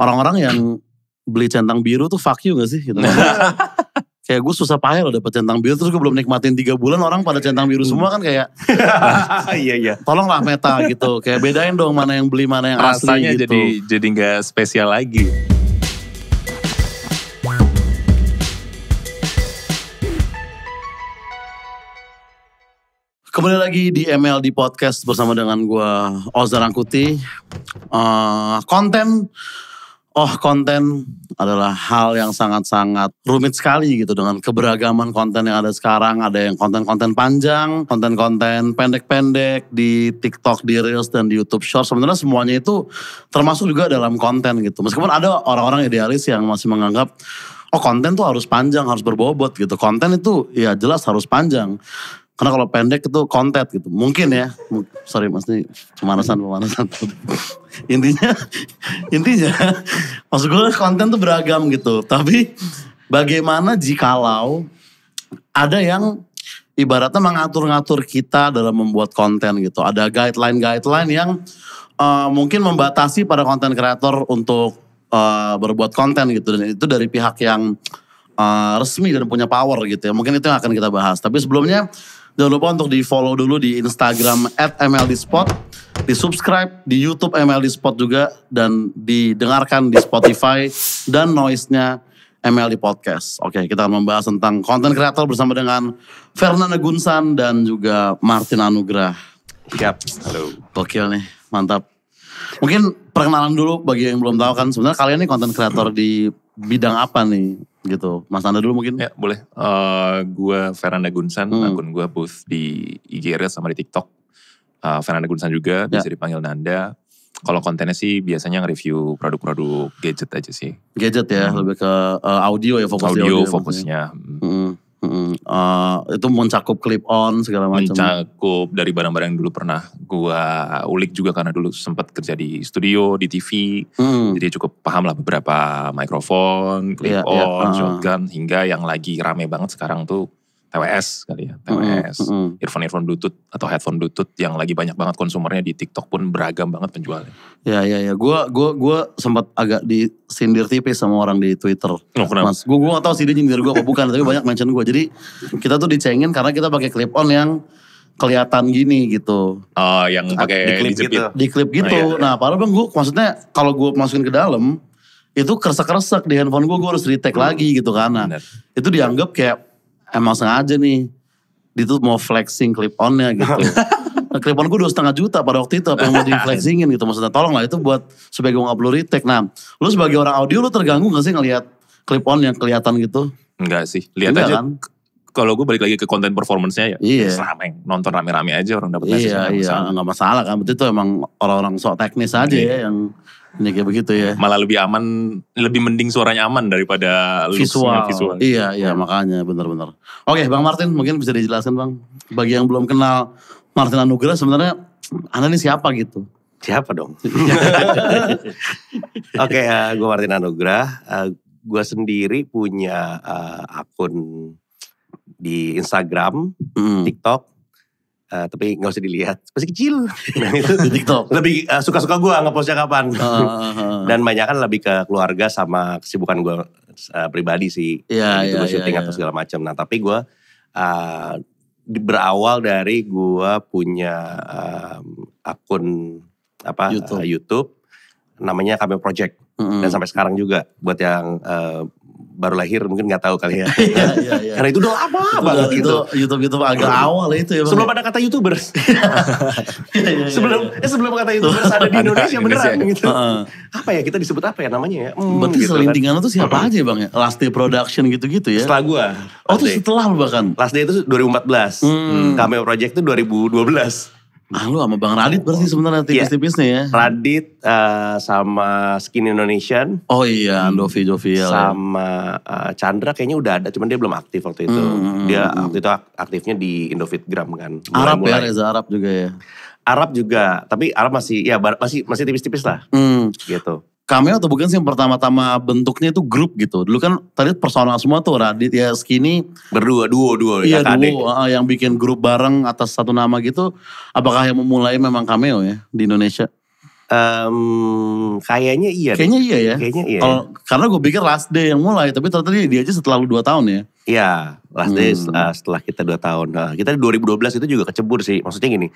orang-orang yang beli centang biru tuh fuck you gak sih? Gitu. Kayak gue susah payah loh dapet centang biru, terus gue belum nikmatin 3 bulan orang pada centang biru semua kan kayak. Iya. Tolonglah Meta gitu, kayak bedain dong mana yang beli mana yang rasanya asli gitu. jadi gak spesial lagi. Kembali lagi di MLD Podcast bersama dengan gue Ozar Angkuti. Konten adalah hal yang sangat-sangat rumit sekali gitu dengan keberagaman konten yang ada sekarang. Ada yang konten-konten panjang, konten-konten pendek-pendek di TikTok, di Reels, dan di YouTube Shorts. Sebenarnya semuanya itu termasuk juga dalam konten gitu. Meskipun ada orang-orang idealis yang masih menganggap konten tuh harus panjang, harus berbobot gitu. Konten itu ya jelas harus panjang. Karena kalau pendek itu konten gitu. Mungkin ya. Sorry mas ini pemanasan. Intinya maksud gue konten tuh beragam gitu. Tapi bagaimana jikalau ada yang ibaratnya mengatur-ngatur kita dalam membuat konten gitu. Ada guideline yang mungkin membatasi para konten kreator untuk berbuat konten gitu. Dan itu dari pihak yang resmi dan punya power gitu ya. Mungkin itu yang akan kita bahas. Tapi sebelumnya jangan lupa untuk di follow dulu di Instagram @MLDspot, di subscribe di YouTube MLD Spot juga, dan didengarkan di Spotify dan noise-nya MLD Podcast. Oke, kita akan membahas tentang konten kreator bersama dengan Fernanda Gunsan dan juga Martin Anugrah. Siap, halo. Gokil nih, mantap. Mungkin perkenalan dulu bagi yang belum tahu kan, sebenarnya kalian nih konten kreator di bidang apa nih? Gitu, Mas Anda dulu mungkin. Ya boleh, gue Fernanda Gunsan, akun gue both di IG Reels sama di TikTok. Fernanda Gunsan juga, bisa dipanggil Nanda. Kalau kontennya sih biasanya nge-review produk-produk gadget aja sih. Gadget ya, lebih ke audio ya, fokus di audio. Fokusnya. Itu mencakup clip on segala macam. Mencakup dari barang-barang yang dulu pernah gue ulik juga karena dulu sempat kerja di studio, di TV. Jadi cukup paham lah beberapa mikrofon, clip on, shotgun, hingga yang lagi rame banget sekarang tuh TWS kali ya. TWS, earphone Bluetooth atau headphone Bluetooth yang lagi banyak banget konsumernya di TikTok pun beragam banget penjualnya. Ya. Gue sempat agak disindir tipis sama orang di Twitter. Mas, gue gak tahu sih dia nyindir gue apa bukan, tapi banyak mention gue. Jadi kita tuh dicengin karena kita pakai clip on yang kelihatan gini gitu. Oh, yang pakai di klip gitu. Nah, padahal bang gue maksudnya kalau gue masukin ke dalam itu kresek-kresek di handphone gue harus retake lagi gitu kan. Nah, itu dianggap kayak emang sengaja nih, dia tuh mau flexing clip on-nya gitu. Nah, clip on gue 2,5 juta pada waktu itu, apa yang mau di flexingin gitu. Maksudnya tolong lah itu buat supaya gue gak perlu retake. Nah, lu sebagai orang audio lu terganggu gak sih ngelihat clip on yang kelihatan gitu? Enggak sih, lihat aja. Kan? Kalau gue balik lagi ke konten performance-nya ya, nonton rame-rame aja orang dapat message. Iya, gak masalah kan. Berarti itu emang orang-orang sok teknis aja ya yang ini kayak begitu ya. Malah lebih aman, lebih mending suaranya aman daripada visual. Iya, makanya benar-benar. Oke, Bang Martin mungkin bisa dijelaskan Bang. Bagi yang belum kenal Martin Anugrah sebenarnya Anda ini siapa gitu? Siapa dong? Oke, gue Martin Anugrah. Gue sendiri punya akun di Instagram, TikTok. Tapi gak usah dilihat, masih kecil. Nah itu di TikTok. Lebih suka-suka gue ngepostnya kapan. Dan banyak kan lebih ke keluarga sama kesibukan gue pribadi sih. Gitu gue syuting atau segala macam. Nah tapi gue berawal dari gue punya akun YouTube. Namanya Cameo Project. Dan sampai sekarang juga buat yang baru lahir mungkin gak tahu kali ya. Iya. Karena itu udah lama banget gitu. YouTube agak awal itu ya. Sebelum ada kata YouTubers. Sebelum kata YouTubers ada di Indonesia beneran gitu. Apa ya kita disebut apa ya namanya ya? Berarti gitu selintingan itu siapa aja Bang ya? Last Day Production gitu-gitu ya? Setelah gue. Oh itu setelah bahkan? Last Day itu 2014. Cameo Project itu 2012. Lu sama Bang Radit berarti sebenarnya tipis-tipisnya ya. Radit sama Skin Indonesian. Oh iya, Andovi Jovial. Sama Chandra kayaknya udah ada, cuman dia belum aktif waktu itu. Dia waktu itu aktifnya di Indofitgram kan. Arab ya, Reza Arab juga ya. Arab juga, tapi Arab masih tipis-tipis lah. Gitu. Cameo atau bukan sih yang pertama-tama bentuknya itu grup gitu. Dulu kan tadi personal semua tuh Radit ya Skinny. Berdua, duo. Iya duo, yang bikin grup bareng atas satu nama gitu. Apakah yang memulai memang Cameo ya di Indonesia? Kayaknya iya. Kayaknya iya ya. Kayaknya iya. Karena gue pikir Last Day yang mulai, tapi ternyata dia aja setelah lu 2 tahun ya. Iya, Last Day setelah kita 2 tahun. Nah, kita di 2012 itu juga kecebur sih. Maksudnya gini,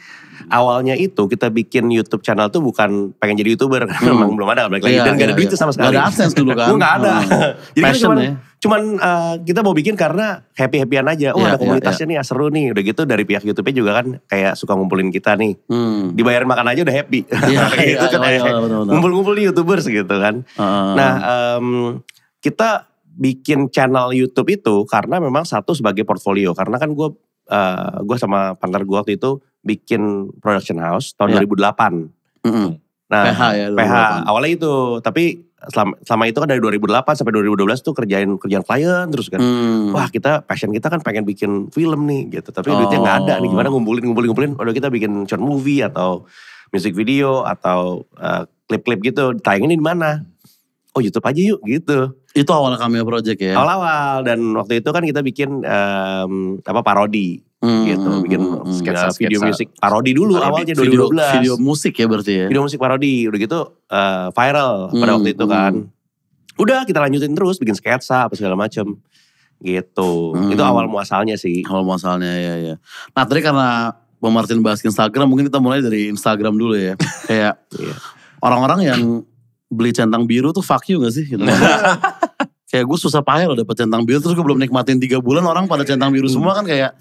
awalnya itu kita bikin YouTube channel tuh bukan pengen jadi YouTuber. Karena memang belum ada balik lagi. Dan gak ada duit tuh sama sekali. Gak ada AdSense dulu kan. Gak ada. Jadi passion cuman kita mau bikin karena happy-happyan aja. Ada komunitasnya nih, seru nih. Udah gitu dari pihak YouTube-nya juga kan kayak suka ngumpulin kita nih. Dibayarin makan aja udah happy. Gitu kan ngumpul-ngumpul nih YouTubers gitu kan. Nah kita bikin channel YouTube itu karena memang satu sebagai portfolio. Karena kan gue sama partner gue waktu itu bikin production house tahun 2008. Nah PH ya. PH awalnya itu, tapi selama itu kan dari 2008 sampai 2012 tuh kerjaan klien terus kan. Wah passion kita kan pengen bikin film nih gitu. Tapi duitnya gak ada nih, gimana ngumpulin. Udah kita bikin short movie atau music video atau klip-klip gitu. Tayangin di mana? Oh YouTube aja yuk gitu. Itu awal Cameo Project ya? Awal-awal, dan waktu itu kan kita bikin parodi gitu. Bikin video musik parodi dulu awalnya 2012. Video musik ya berarti ya? Video musik parodi, udah gitu viral pada waktu itu kan. Udah kita lanjutin terus, bikin sketsa apa segala macem gitu. Itu awal muasalnya sih. Awal muasalnya ya. Nah tadi karena Bang Martin bahas Instagram, mungkin kita mulai dari Instagram dulu ya. Kayak orang-orang yang beli centang biru tuh fuck you gak sih? Gitu. Kayak gue susah payah loh dapet centang biru, terus gue belum nikmatin 3 bulan orang pada centang biru semua kan kayak.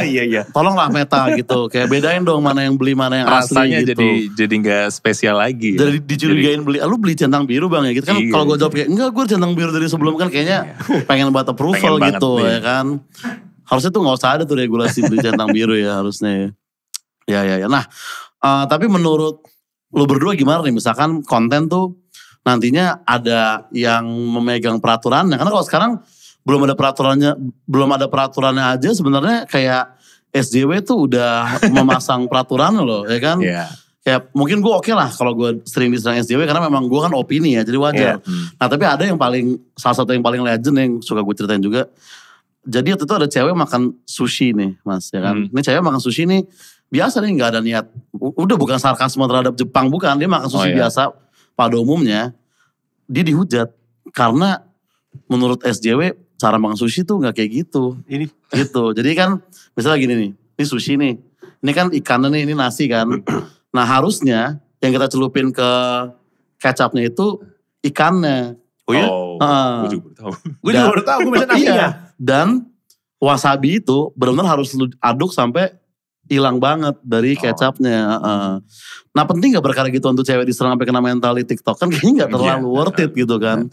Iya. Tolonglah Meta gitu, kayak bedain dong mana yang beli mana yang rasanya asli gitu. jadi gak spesial lagi. Jadi dicurigain beli, lu beli centang biru Bang ya gitu kan. Kalau gue jawab kayak enggak, gue centang biru dari sebelum kan kayaknya pengen buat approval pengen gitu ya kan. Harusnya tuh gak usah ada tuh regulasi beli centang biru ya harusnya ya. Ya. Nah tapi menurut lu berdua gimana nih, misalkan konten tuh nantinya ada yang memegang peraturannya, karena kalau sekarang belum ada peraturannya aja sebenarnya kayak SJW tuh udah memasang peraturan loh ya kan. Kayak mungkin gue oke lah kalau gue sering diserang SJW karena memang gue kan opini ya, jadi wajar. Nah tapi ada yang salah satu yang paling legend yang suka gue ceritain juga. Jadi waktu itu ada cewek makan sushi nih Mas ya kan. Ini cewek makan sushi nih biasa nih, gak ada niat. Udah bukan sarkasme terhadap Jepang, bukan. Dia makan sushi biasa pada umumnya. Dia dihujat karena menurut SJW cara makan sushi tuh gak kayak gitu. Gitu. Jadi kan misalnya gini nih, ini sushi nih. Ini kan ikannya nih, ini nasi kan. Nah harusnya yang kita celupin ke kecapnya itu ikannya. Oh iya? Gue juga baru tahu. Gue juga baru tahu, gue bisa nasinya. Dan wasabi itu benar-benar harus aduk sampai hilang banget dari kecapnya. Nah penting gak perkara gitu untuk cewek diserang sampai kena mental di TikTok? Kan kayaknya gak terlalu worth it gitu kan.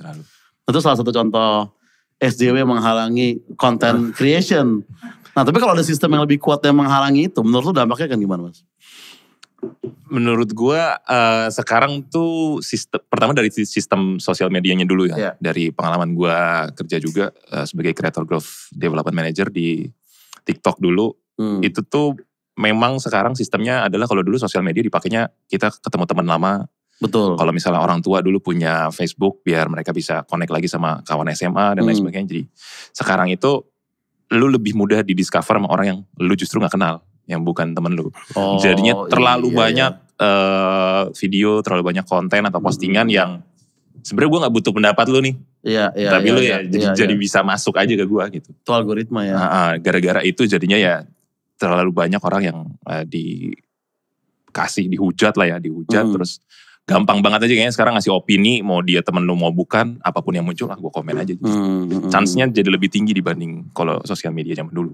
Itu salah satu contoh SJW menghalangi content creation. Nah tapi kalau ada sistem yang lebih kuat yang menghalangi itu, menurut lu dampaknya kan gimana Mas? Menurut gue sekarang tuh pertama dari sistem sosial medianya dulu ya. Dari pengalaman gue kerja juga sebagai Creator Growth Development Manager di TikTok dulu. Itu tuh memang sekarang sistemnya adalah kalau dulu sosial media dipakainya kita ketemu teman lama. Betul. Kalau misalnya orang tua dulu punya Facebook biar mereka bisa connect lagi sama kawan SMA dan lain sebagainya. Jadi sekarang itu lu lebih mudah didiscover sama orang yang lu justru gak kenal. Yang bukan temen lu. Jadinya terlalu banyak video, terlalu banyak konten atau postingan yang sebenarnya gue gak butuh pendapat lu nih. Tapi lu jadi bisa masuk aja ke gue gitu. Itu algoritma ya. Gara-gara itu jadinya ya terlalu banyak orang yang dihujat terus gampang banget aja kayaknya sekarang ngasih opini, mau dia temen lu mau bukan, apapun yang muncul gue komen aja. Chance-nya jadi lebih tinggi dibanding kalau sosial media zaman dulu.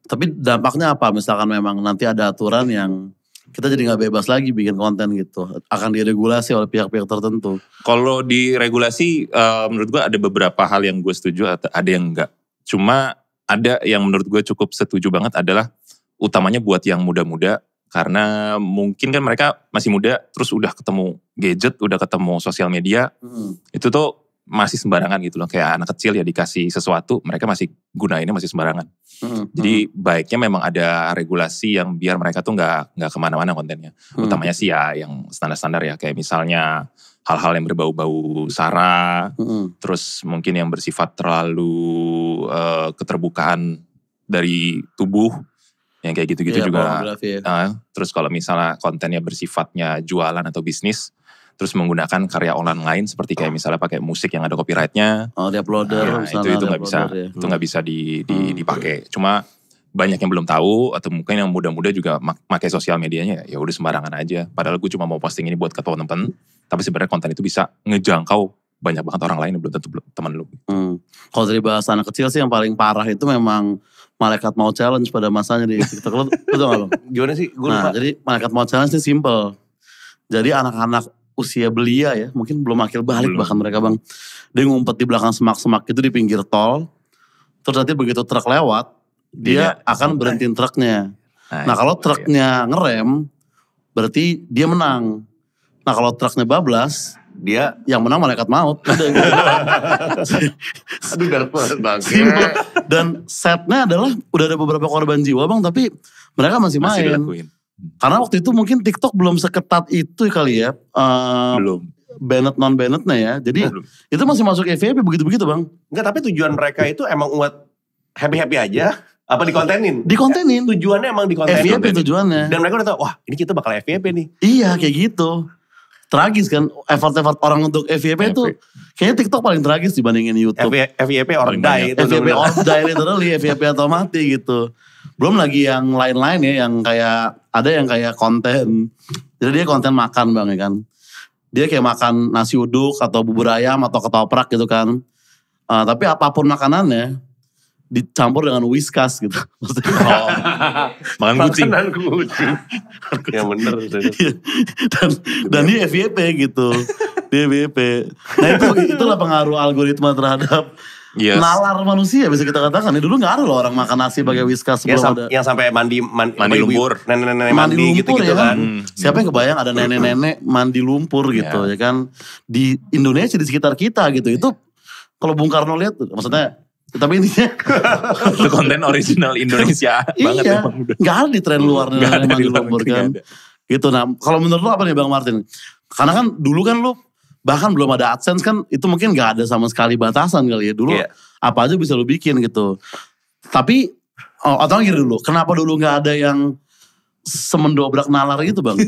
Tapi dampaknya apa? Misalkan memang nanti ada aturan yang kita jadi gak bebas lagi bikin konten gitu. Akan diregulasi oleh pihak-pihak tertentu. Kalau diregulasi menurut gue ada beberapa hal yang gue setuju, ada yang enggak. Cuma ada yang menurut gue cukup setuju banget adalah utamanya buat yang muda-muda. Karena mungkin kan mereka masih muda terus udah ketemu gadget, udah ketemu sosial media. Itu tuh masih sembarangan gitu loh. Kayak anak kecil ya dikasih sesuatu mereka masih gunainnya masih sembarangan. Jadi baiknya memang ada regulasi yang biar mereka tuh gak kemana-mana kontennya. Utamanya sih ya yang standar-standar ya. Kayak misalnya hal-hal yang berbau-bau sara. Terus mungkin yang bersifat terlalu keterbukaan dari tubuh. Yang kayak gitu-gitu juga. Ya. Terus kalau misalnya kontennya bersifatnya jualan atau bisnis, terus menggunakan karya online lain seperti kayak misalnya pakai musik yang ada copyrightnya. Di uploader. Itu nggak bisa, itu nggak bisa dipakai. Cuma banyak yang belum tahu atau mungkin yang muda-muda juga pakai sosial medianya ya udah sembarangan aja. Padahal gue cuma mau posting ini buat ke teman-teman, tapi sebenarnya konten itu bisa ngejangkau banyak banget orang lain yang belum tentu teman lu. Kalau dari bahasa anak kecil sih yang paling parah itu memang malaikat mau challenge pada masanya di TikTok. Lu tau gak Bang? Gimana sih? Lupa. Jadi malaikat mau challenge ini simple. Jadi anak-anak usia belia ya, mungkin belum akil balik bahkan mereka Bang. Dia ngumpet di belakang semak-semak itu di pinggir tol. Terus nanti begitu truk lewat, dia akan berhentiin truknya. Nah kalau truknya ngerem, berarti dia menang. Nah kalau truknya bablas, dia yang menang malaikat maut. Aduh dark banget. Dan setnya adalah udah ada beberapa korban jiwa Bang, tapi mereka masih main. Karena waktu itu mungkin TikTok belum seketat itu kali ya. Belum. Banned non-bannednya ya. Jadi itu masih masuk FYP begitu-begitu Bang. Enggak, tapi tujuan mereka itu emang buat happy-happy aja. Apa dikontenin? Dikontenin. Tujuannya emang dikontenin. FYP tujuannya. Dan mereka udah tahu, wah ini kita bakal FYP nih. Iya kayak gitu. Tragis kan, effort orang untuk FYP itu kayaknya TikTok paling tragis dibandingin YouTube. FYP or die. FYP or die literally, FYP atau mati gitu. Belum lagi yang lain-lain ya, yang kayak ada yang kayak konten. Jadi dia konten makan Bang ya kan. Dia kayak makan nasi uduk atau bubur ayam atau ketoprak gitu kan. Tapi apapun makanannya dicampur dengan Whiskas gitu. Makan kucing. Makanan kucing. Ya bener. dan dia FYP gitu. Dia FYP. Nah itulah pengaruh algoritma terhadap nalar manusia bisa kita katakan. Dulu gak ada loh orang makan nasi pakai Whiskas sebelum ada. Yang sampai mandi lumpur. Nenek-nenek mandi gitu-gitu ya kan. Siapa yang kebayang ada nenek-nenek mandi lumpur gitu ya kan. Di Indonesia di sekitar kita gitu. Itu kalau Bung Karno lihat maksudnya. Tapi intinya itu konten original Indonesia banget iya, gak ada di tren luar mandi lumpur kan. Gitu nah, kalau menurut lu apa nih Bang Martin? Karena kan dulu kan lu bahkan belum ada AdSense kan itu mungkin gak ada sama sekali batasan kali ya. Dulu apa aja bisa lu bikin gitu. Tapi atau gini dulu, kenapa dulu gak ada yang semendobrak nalar gitu Bang?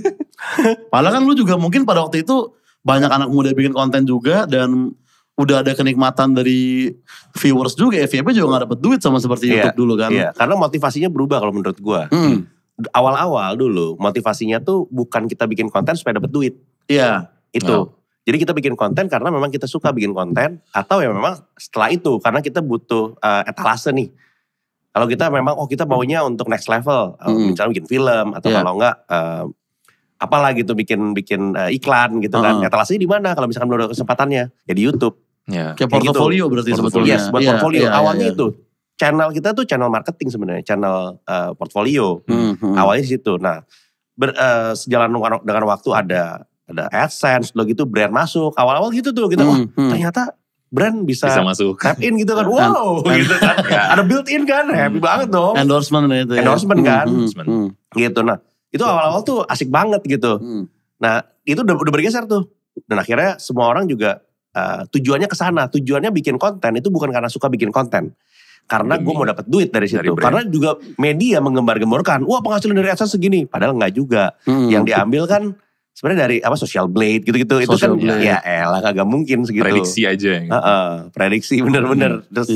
Padahal kan lu juga mungkin pada waktu itu banyak anak muda bikin konten juga dan udah ada kenikmatan dari viewers juga. FYP juga gak dapet duit sama seperti YouTube dulu kan. Iya, karena motivasinya berubah kalau menurut gue. Awal-awal dulu motivasinya tuh bukan kita bikin konten supaya dapet duit. Iya. Itu. Jadi kita bikin konten karena memang kita suka bikin konten. Atau ya memang setelah itu karena kita butuh etalase nih. Kalau kita memang kita maunya untuk next level. Misalnya bikin film atau kalau enggak apalah gitu bikin iklan gitu kan. Etalasenya di mana kalau misalkan belum ada kesempatannya? Ya di YouTube. Kayak portofolio gitu. Berarti sebetulnya. Yes, buat portofolio. Awalnya itu. Channel kita tuh channel marketing sebenarnya. Channel portfolio. Awalnya di situ. Nah, sejalan dengan waktu ada AdSense, gitu brand masuk. Awal-awal gitu tuh kita, ternyata brand bisa masuk. tap in gitu kan. Wow gitu kan. Ada built in kan. Happy banget dong. Endorsement itu ya. Endorsement kan. Gitu. Nah, itu awal-awal tuh asik banget gitu. Nah, itu udah bergeser tuh. Dan akhirnya semua orang juga tujuannya ke sana. Tujuannya bikin konten itu bukan karena suka bikin konten. Karena gue mau dapat duit dari situ. Karena juga media menggembar-gemborkan, wah penghasilan dari AdSense segini. Padahal enggak juga. Yang diambil kan sebenarnya dari Social Blade gitu-gitu. Itu kan ya elah kagak mungkin segitu. Prediksi aja. Gitu. Prediksi bener-bener. Terus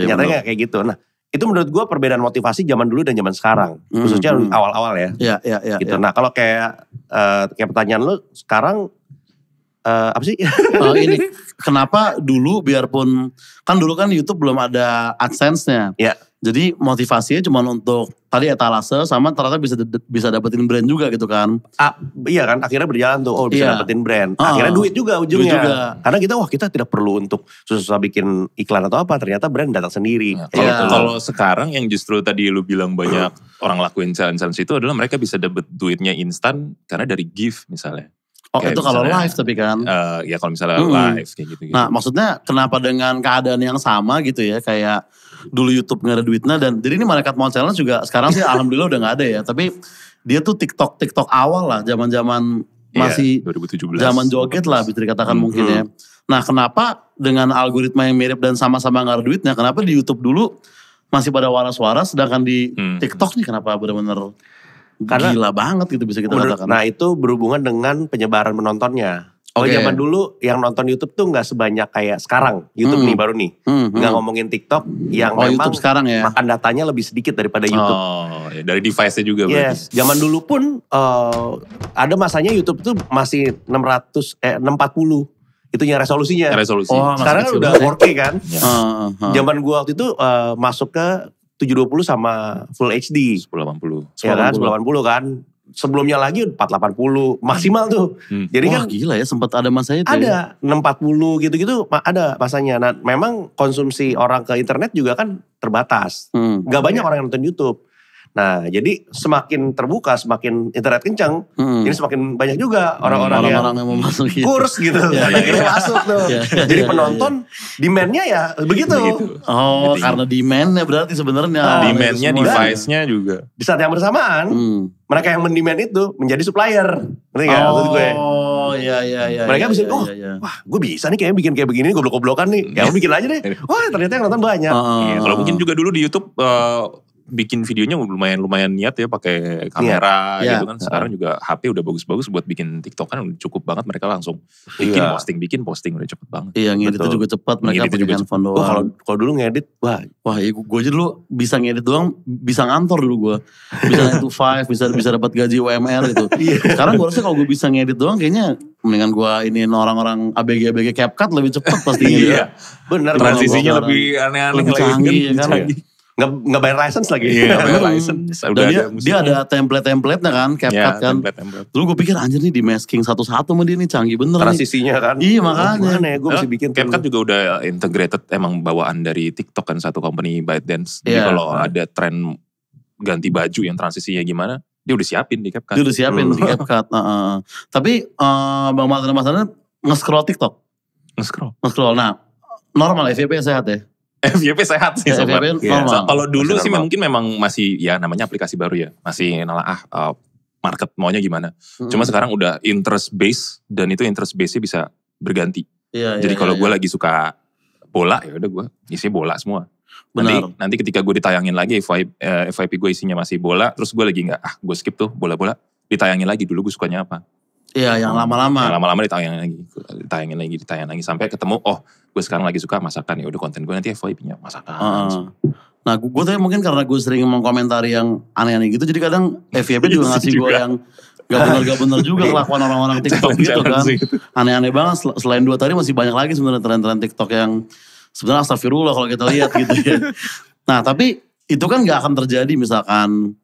nyatanya kayak gitu. Nah itu menurut gue perbedaan motivasi zaman dulu dan zaman sekarang. Khususnya awal-awal ya. Iya. Gitu. Nah kalau kayak pertanyaan lu sekarang apa sih? Ini kenapa dulu biarpun kan dulu kan YouTube belum ada AdSense-nya. Iya. Jadi motivasinya cuma untuk tadi etalase sama ternyata bisa dapetin brand juga gitu kan. Iya kan akhirnya berjalan tuh bisa dapetin brand. Akhirnya duit juga ujungnya. Duit juga. Karena kita tidak perlu untuk susah bikin iklan atau apa. Ternyata brand datang sendiri. Kalau sekarang yang justru tadi lu bilang banyak orang lakuin challenge itu adalah mereka bisa dapet duitnya instan karena dari gift misalnya. Kayak itu kalau live tapi kan. Ya kalau misalnya live kayak gitu. Nah maksudnya kenapa dengan keadaan yang sama gitu ya. Kayak dulu YouTube gak ada duitnya. Dan jadi ini Malaikat Mau Challenge juga sekarang sih alhamdulillah udah gak ada ya. Tapi dia tuh TikTok awal lah. Zaman-zaman masih 2017. Zaman joget lah bisa dikatakan mungkin ya. Nah kenapa dengan algoritma yang mirip dan sama-sama gak ada duitnya. Kenapa di YouTube dulu masih pada waras-waras, sedangkan di TikTok nih kenapa benar-benar gila banget gitu bisa kita katakan. Nah itu berhubungan dengan penyebaran penontonnya. Kalau zaman dulu yang nonton YouTube tuh gak sebanyak kayak sekarang. YouTube nih baru nih. Gak ngomongin TikTok yang memang YouTube sekarang ya. makan datanya lebih sedikit daripada YouTube. Oh ya, dari device-nya juga berarti. Zaman dulu pun ada masanya YouTube tuh masih 640. Itunya resolusinya. Sekarang kan udah 4K kan. Zaman gua waktu itu masuk ke 720 sama Full HD. 1080. Ya kan 1080 kan. Sebelumnya lagi 480 maksimal tuh. Jadi kan gila ya sempat ada masanya itu. Ada 640 gitu-gitu ada masanya. Nah memang konsumsi orang ke internet juga kan terbatas. Gak banyak orang yang nonton YouTube. Nah jadi semakin terbuka, semakin internet kencang, jadi semakin banyak juga orang-orang yang mau masuk gitu. Kurs gitu. Akhirnya masuk tuh. Jadi penonton demand-nya ya begitu. Oh karena demand-nya berarti sebenarnya. Demand-nya, device-nya juga. Di saat yang bersamaan, mereka yang mendemand itu menjadi supplier. Ngerti gak maksud gue? Oh iya. Mereka bisa, wah gue bisa nih kayaknya bikin kayak begini, goblok-goblokan nih. Ya bikin aja deh. Wah ternyata yang nonton banyak. Kalau mungkin juga dulu di YouTube bikin videonya lumayan niat ya pakai kamera gitu kan. Sekarang juga HP udah bagus-bagus buat bikin TikTok kan udah cukup banget, mereka langsung bikin posting udah cepet banet. Iya ngeditnya juga cepat, mereka pakai handphone doang. Kalau dulu ngedit wah ya gue aja dulu bisa ngedit doang, bisa ngantor dulu gue. Bisa 9 to 5, bisa dapat gaji UMR gitu. Sekarang gue rasa kalau gue bisa ngedit doang kayaknya mendingan gue iniin orang-orang ABG CapCut lebih cepet pasti ngedit. Iya bener. Transisinya lebih aneh-aneh, lebih canggih kan. Nggak bayar license lagi. Iya, bayar license. Dia ada template-templatenya kan, CapCut kan. Dulu gue pikir anjir nih di masking satu-satu sama dia nih canggih bener. Transisinya kan. Iya makanya. Gimana ya gue bisa bikin. CapCut juga udah integrated emang bawaan dari TikTok kan, satu company ByteDance. Jadi kalau ada tren ganti baju yang transisinya gimana, dia udah siapin di CapCut. Dia udah siapin di CapCut. Tapi Bang Martin dan Mas Dana nge-scroll TikTok. Nge-scroll. Nah normal FYP sehat ya? FYP sehat sih sobat. Normal. Kalau dulu sih mungkin memang masih ya namanya aplikasi baru ya. Masih market maunya gimana. Cuma sekarang udah interest base dan itu interest base-nya bisa berganti. Jadi kalau gue lagi suka bola ya udah gue isinya bola semua. Nanti ketika gue ditayangin lagi FYP gue isinya masih bola, terus gue lagi gue skip tuh bola-bola, ditayangin lagi dulu gue sukanya apa. Iya yang lama-lama. Yang lama-lama ditayangin lagi sampai ketemu gue sekarang lagi suka masakan, ya udah konten gue nanti FYP-nya masakan. Nah gue tadi mungkin karena gue sering mengkomentari yang aneh-aneh gitu, jadi kadang FYP juga ngasih gue yang gak bener juga kelakuan orang-orang TikTok gitu kan. Aneh-aneh banget, selain 2 tadi masih banyak lagi sebenarnya tren-tren TikTok yang sebenarnya astagfirullah kalau kita lihat gitu ya. Nah tapi itu kan gak akan terjadi misalkan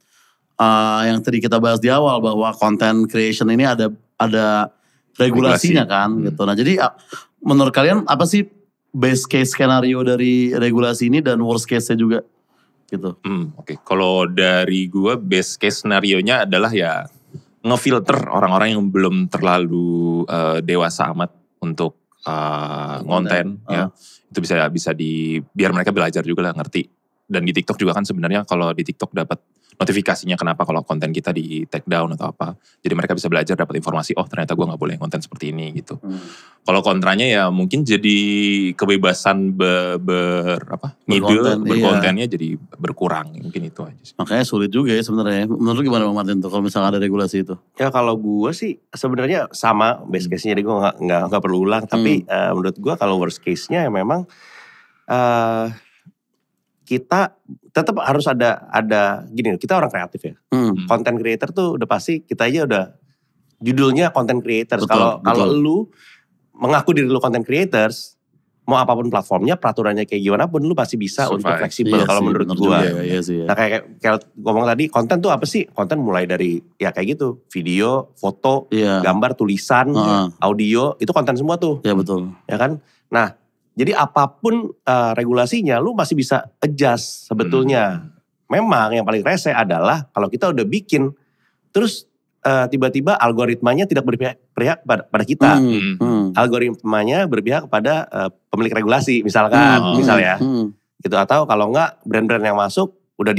yang tadi kita bahas di awal bahwa content creation ini ada regulasinya kan gitu. Nah jadi menurut kalian apa sih best case skenario dari regulasi ini dan worst case-nya juga gitu? Oke. Kalau dari gue best case skenario-nya adalah ya ngefilter orang-orang yang belum terlalu dewasa amat untuk konten ya. Itu bisa biar mereka belajar juga lah, ngerti. Dan di TikTok juga kan sebenarnya kalau di TikTok dapat notifikasinya kenapa kalau konten kita di take down atau apa. Jadi mereka bisa belajar, dapat informasi, ternyata gue gak boleh konten seperti ini gitu. Kalau kontranya ya mungkin jadi kebebasan berkontennya jadi berkurang. Mungkin itu aja sih. Makanya sulit juga ya sebenarnya. Menurut gimana Bang Martin tuh kalau misalnya ada regulasi itu? Ya kalau gue sih sebenarnya sama best case-nya, jadi gue gak perlu ulang. Tapi menurut gue kalau worst case-nya ya memang kita tetap harus ada gini, kita orang kreatif ya. Content creator tuh udah pasti kita aja udah judulnya content creators. Kalau lu mengaku diri lu content creators, mau apapun platformnya, peraturannya kayak gimana pun lu pasti bisa untuk fleksibel kalau menurut gua. Nah kayak ngomong tadi, konten tuh apa sih? Konten mulai dari ya kayak gitu, video, foto, gambar, tulisan, audio, itu konten semua tuh. Iya betul. Ya kan? Nah, jadi apapun regulasinya lu masih bisa adjust sebetulnya. Memang yang paling rese adalah kalau kita udah bikin, terus tiba-tiba algoritmanya tidak berpihak pada kita. Algoritmanya berpihak kepada pemilik regulasi misalkan. Misalnya. Gitu. Atau kalau enggak brand-brand yang masuk udah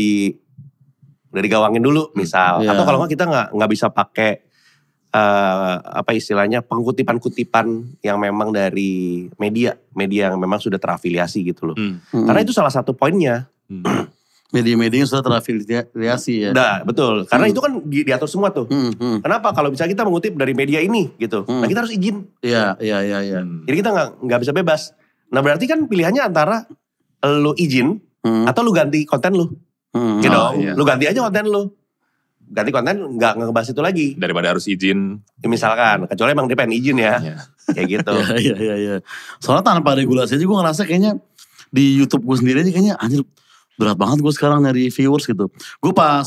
digawangin dulu misal. Atau kalau enggak kita nggak bisa pakai apa istilahnya pengkutipan-kutipan yang memang dari media yang memang sudah terafiliasi gitu loh. Karena itu salah satu poinnya. Media-media sudah terafiliasi ya. Nah, betul. Karena itu kan diatur semua tuh. Kenapa? Kalau bisa kita mengutip dari media ini gitu. Nah, kita harus izin. Iya. Jadi kita nggak bisa bebas. Nah, berarti kan pilihannya antara lu izin atau lu ganti konten lu. Gitu. Iya. Lu ganti aja konten lu. Ganti konten nggak ngebahas itu lagi. Daripada harus izin. Ya, misalkan, kecuali emang dia pengen izin ya. Kayak gitu. Iya. Soalnya tanpa regulasi aja gue ngerasa kayaknya di YouTube gue sendiri aja kayaknya anjir berat banget gue sekarang nyari viewers gitu. Gue pas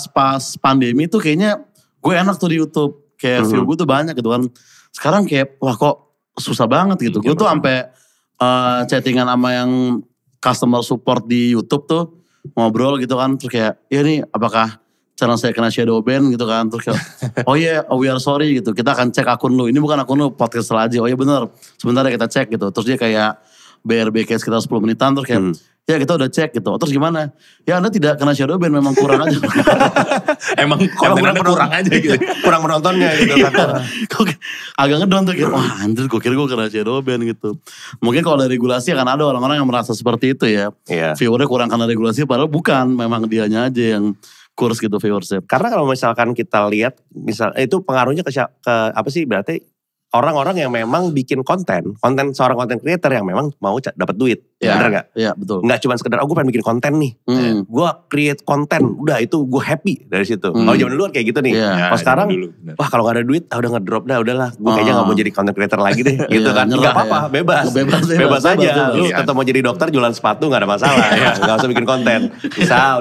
pandemi tuh kayaknya gue enak tuh di YouTube. Kayak view gue tuh banyak gitu kan. Sekarang kayak wah kok susah banget gitu. Gue tuh sampai chattingan sama yang customer support di YouTube tuh. Ngobrol gitu kan. Terus kayak ya nih apakah channel saya kena shadow ban gitu kan. Terus kayak oh iya we are sorry gitu. Kita akan cek akun lu. Ini bukan akun lu podcast aja. Oh iya bener. Sebentar ya kita cek gitu. Terus dia kayak BRB kayak sekitar 10 menitan. Terus kayak ya kita udah cek gitu. Terus gimana? Ya Anda tidak kena shadow ban memang kurang aja. Emang konten Anda kurang aja gitu. Kurang menontonnya gitu. Agak ngedon tuh kayak wah anjir gue kira gue kena shadow ban gitu. Mungkin kalau ada regulasi akan ada orang-orang yang merasa seperti itu ya. Iya. Viewernya kurang karena regulasi padahal bukan. Memang dianya aja yang kurs gitu viewership. Karena kalau misalkan kita lihat, itu pengaruhnya ke apa sih berarti orang-orang yang memang bikin konten seorang konten creator yang memang mau dapat duit, bener gak? Iya betul. Nggak cuma sekedar gue pengen bikin konten nih, gue create konten, udah itu gue happy dari situ. Kalau zaman dulu kan kayak gitu nih, kalau sekarang, wah kalau gak ada duit, udah ngedrop dah, udahlah, gue kayaknya gak mau jadi content creator lagi deh, gitu kan? Gak apa-apa, bebas aja. Lu tetap mau jadi dokter jualan sepatu gak ada masalah, gak usah bikin konten. Misal.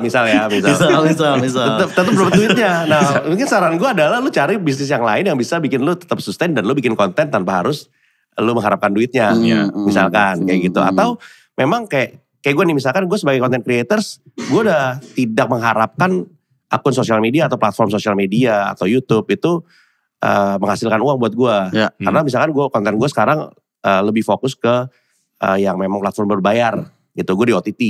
Tetap dapat duitnya. Nah mungkin saran gue adalah lu cari bisnis yang lain yang bisa bikin lu tetap sustain dan lu bikin konten tanpa harus lu mengharapkan duitnya. Misalkan kayak gitu. Atau memang kayak gue nih misalkan gue sebagai content creators, gue udah tidak mengharapkan akun sosial media atau platform sosial media atau YouTube itu menghasilkan uang buat gue. Karena misalkan konten gue sekarang lebih fokus ke yang memang platform berbayar gitu. Gue di OTT.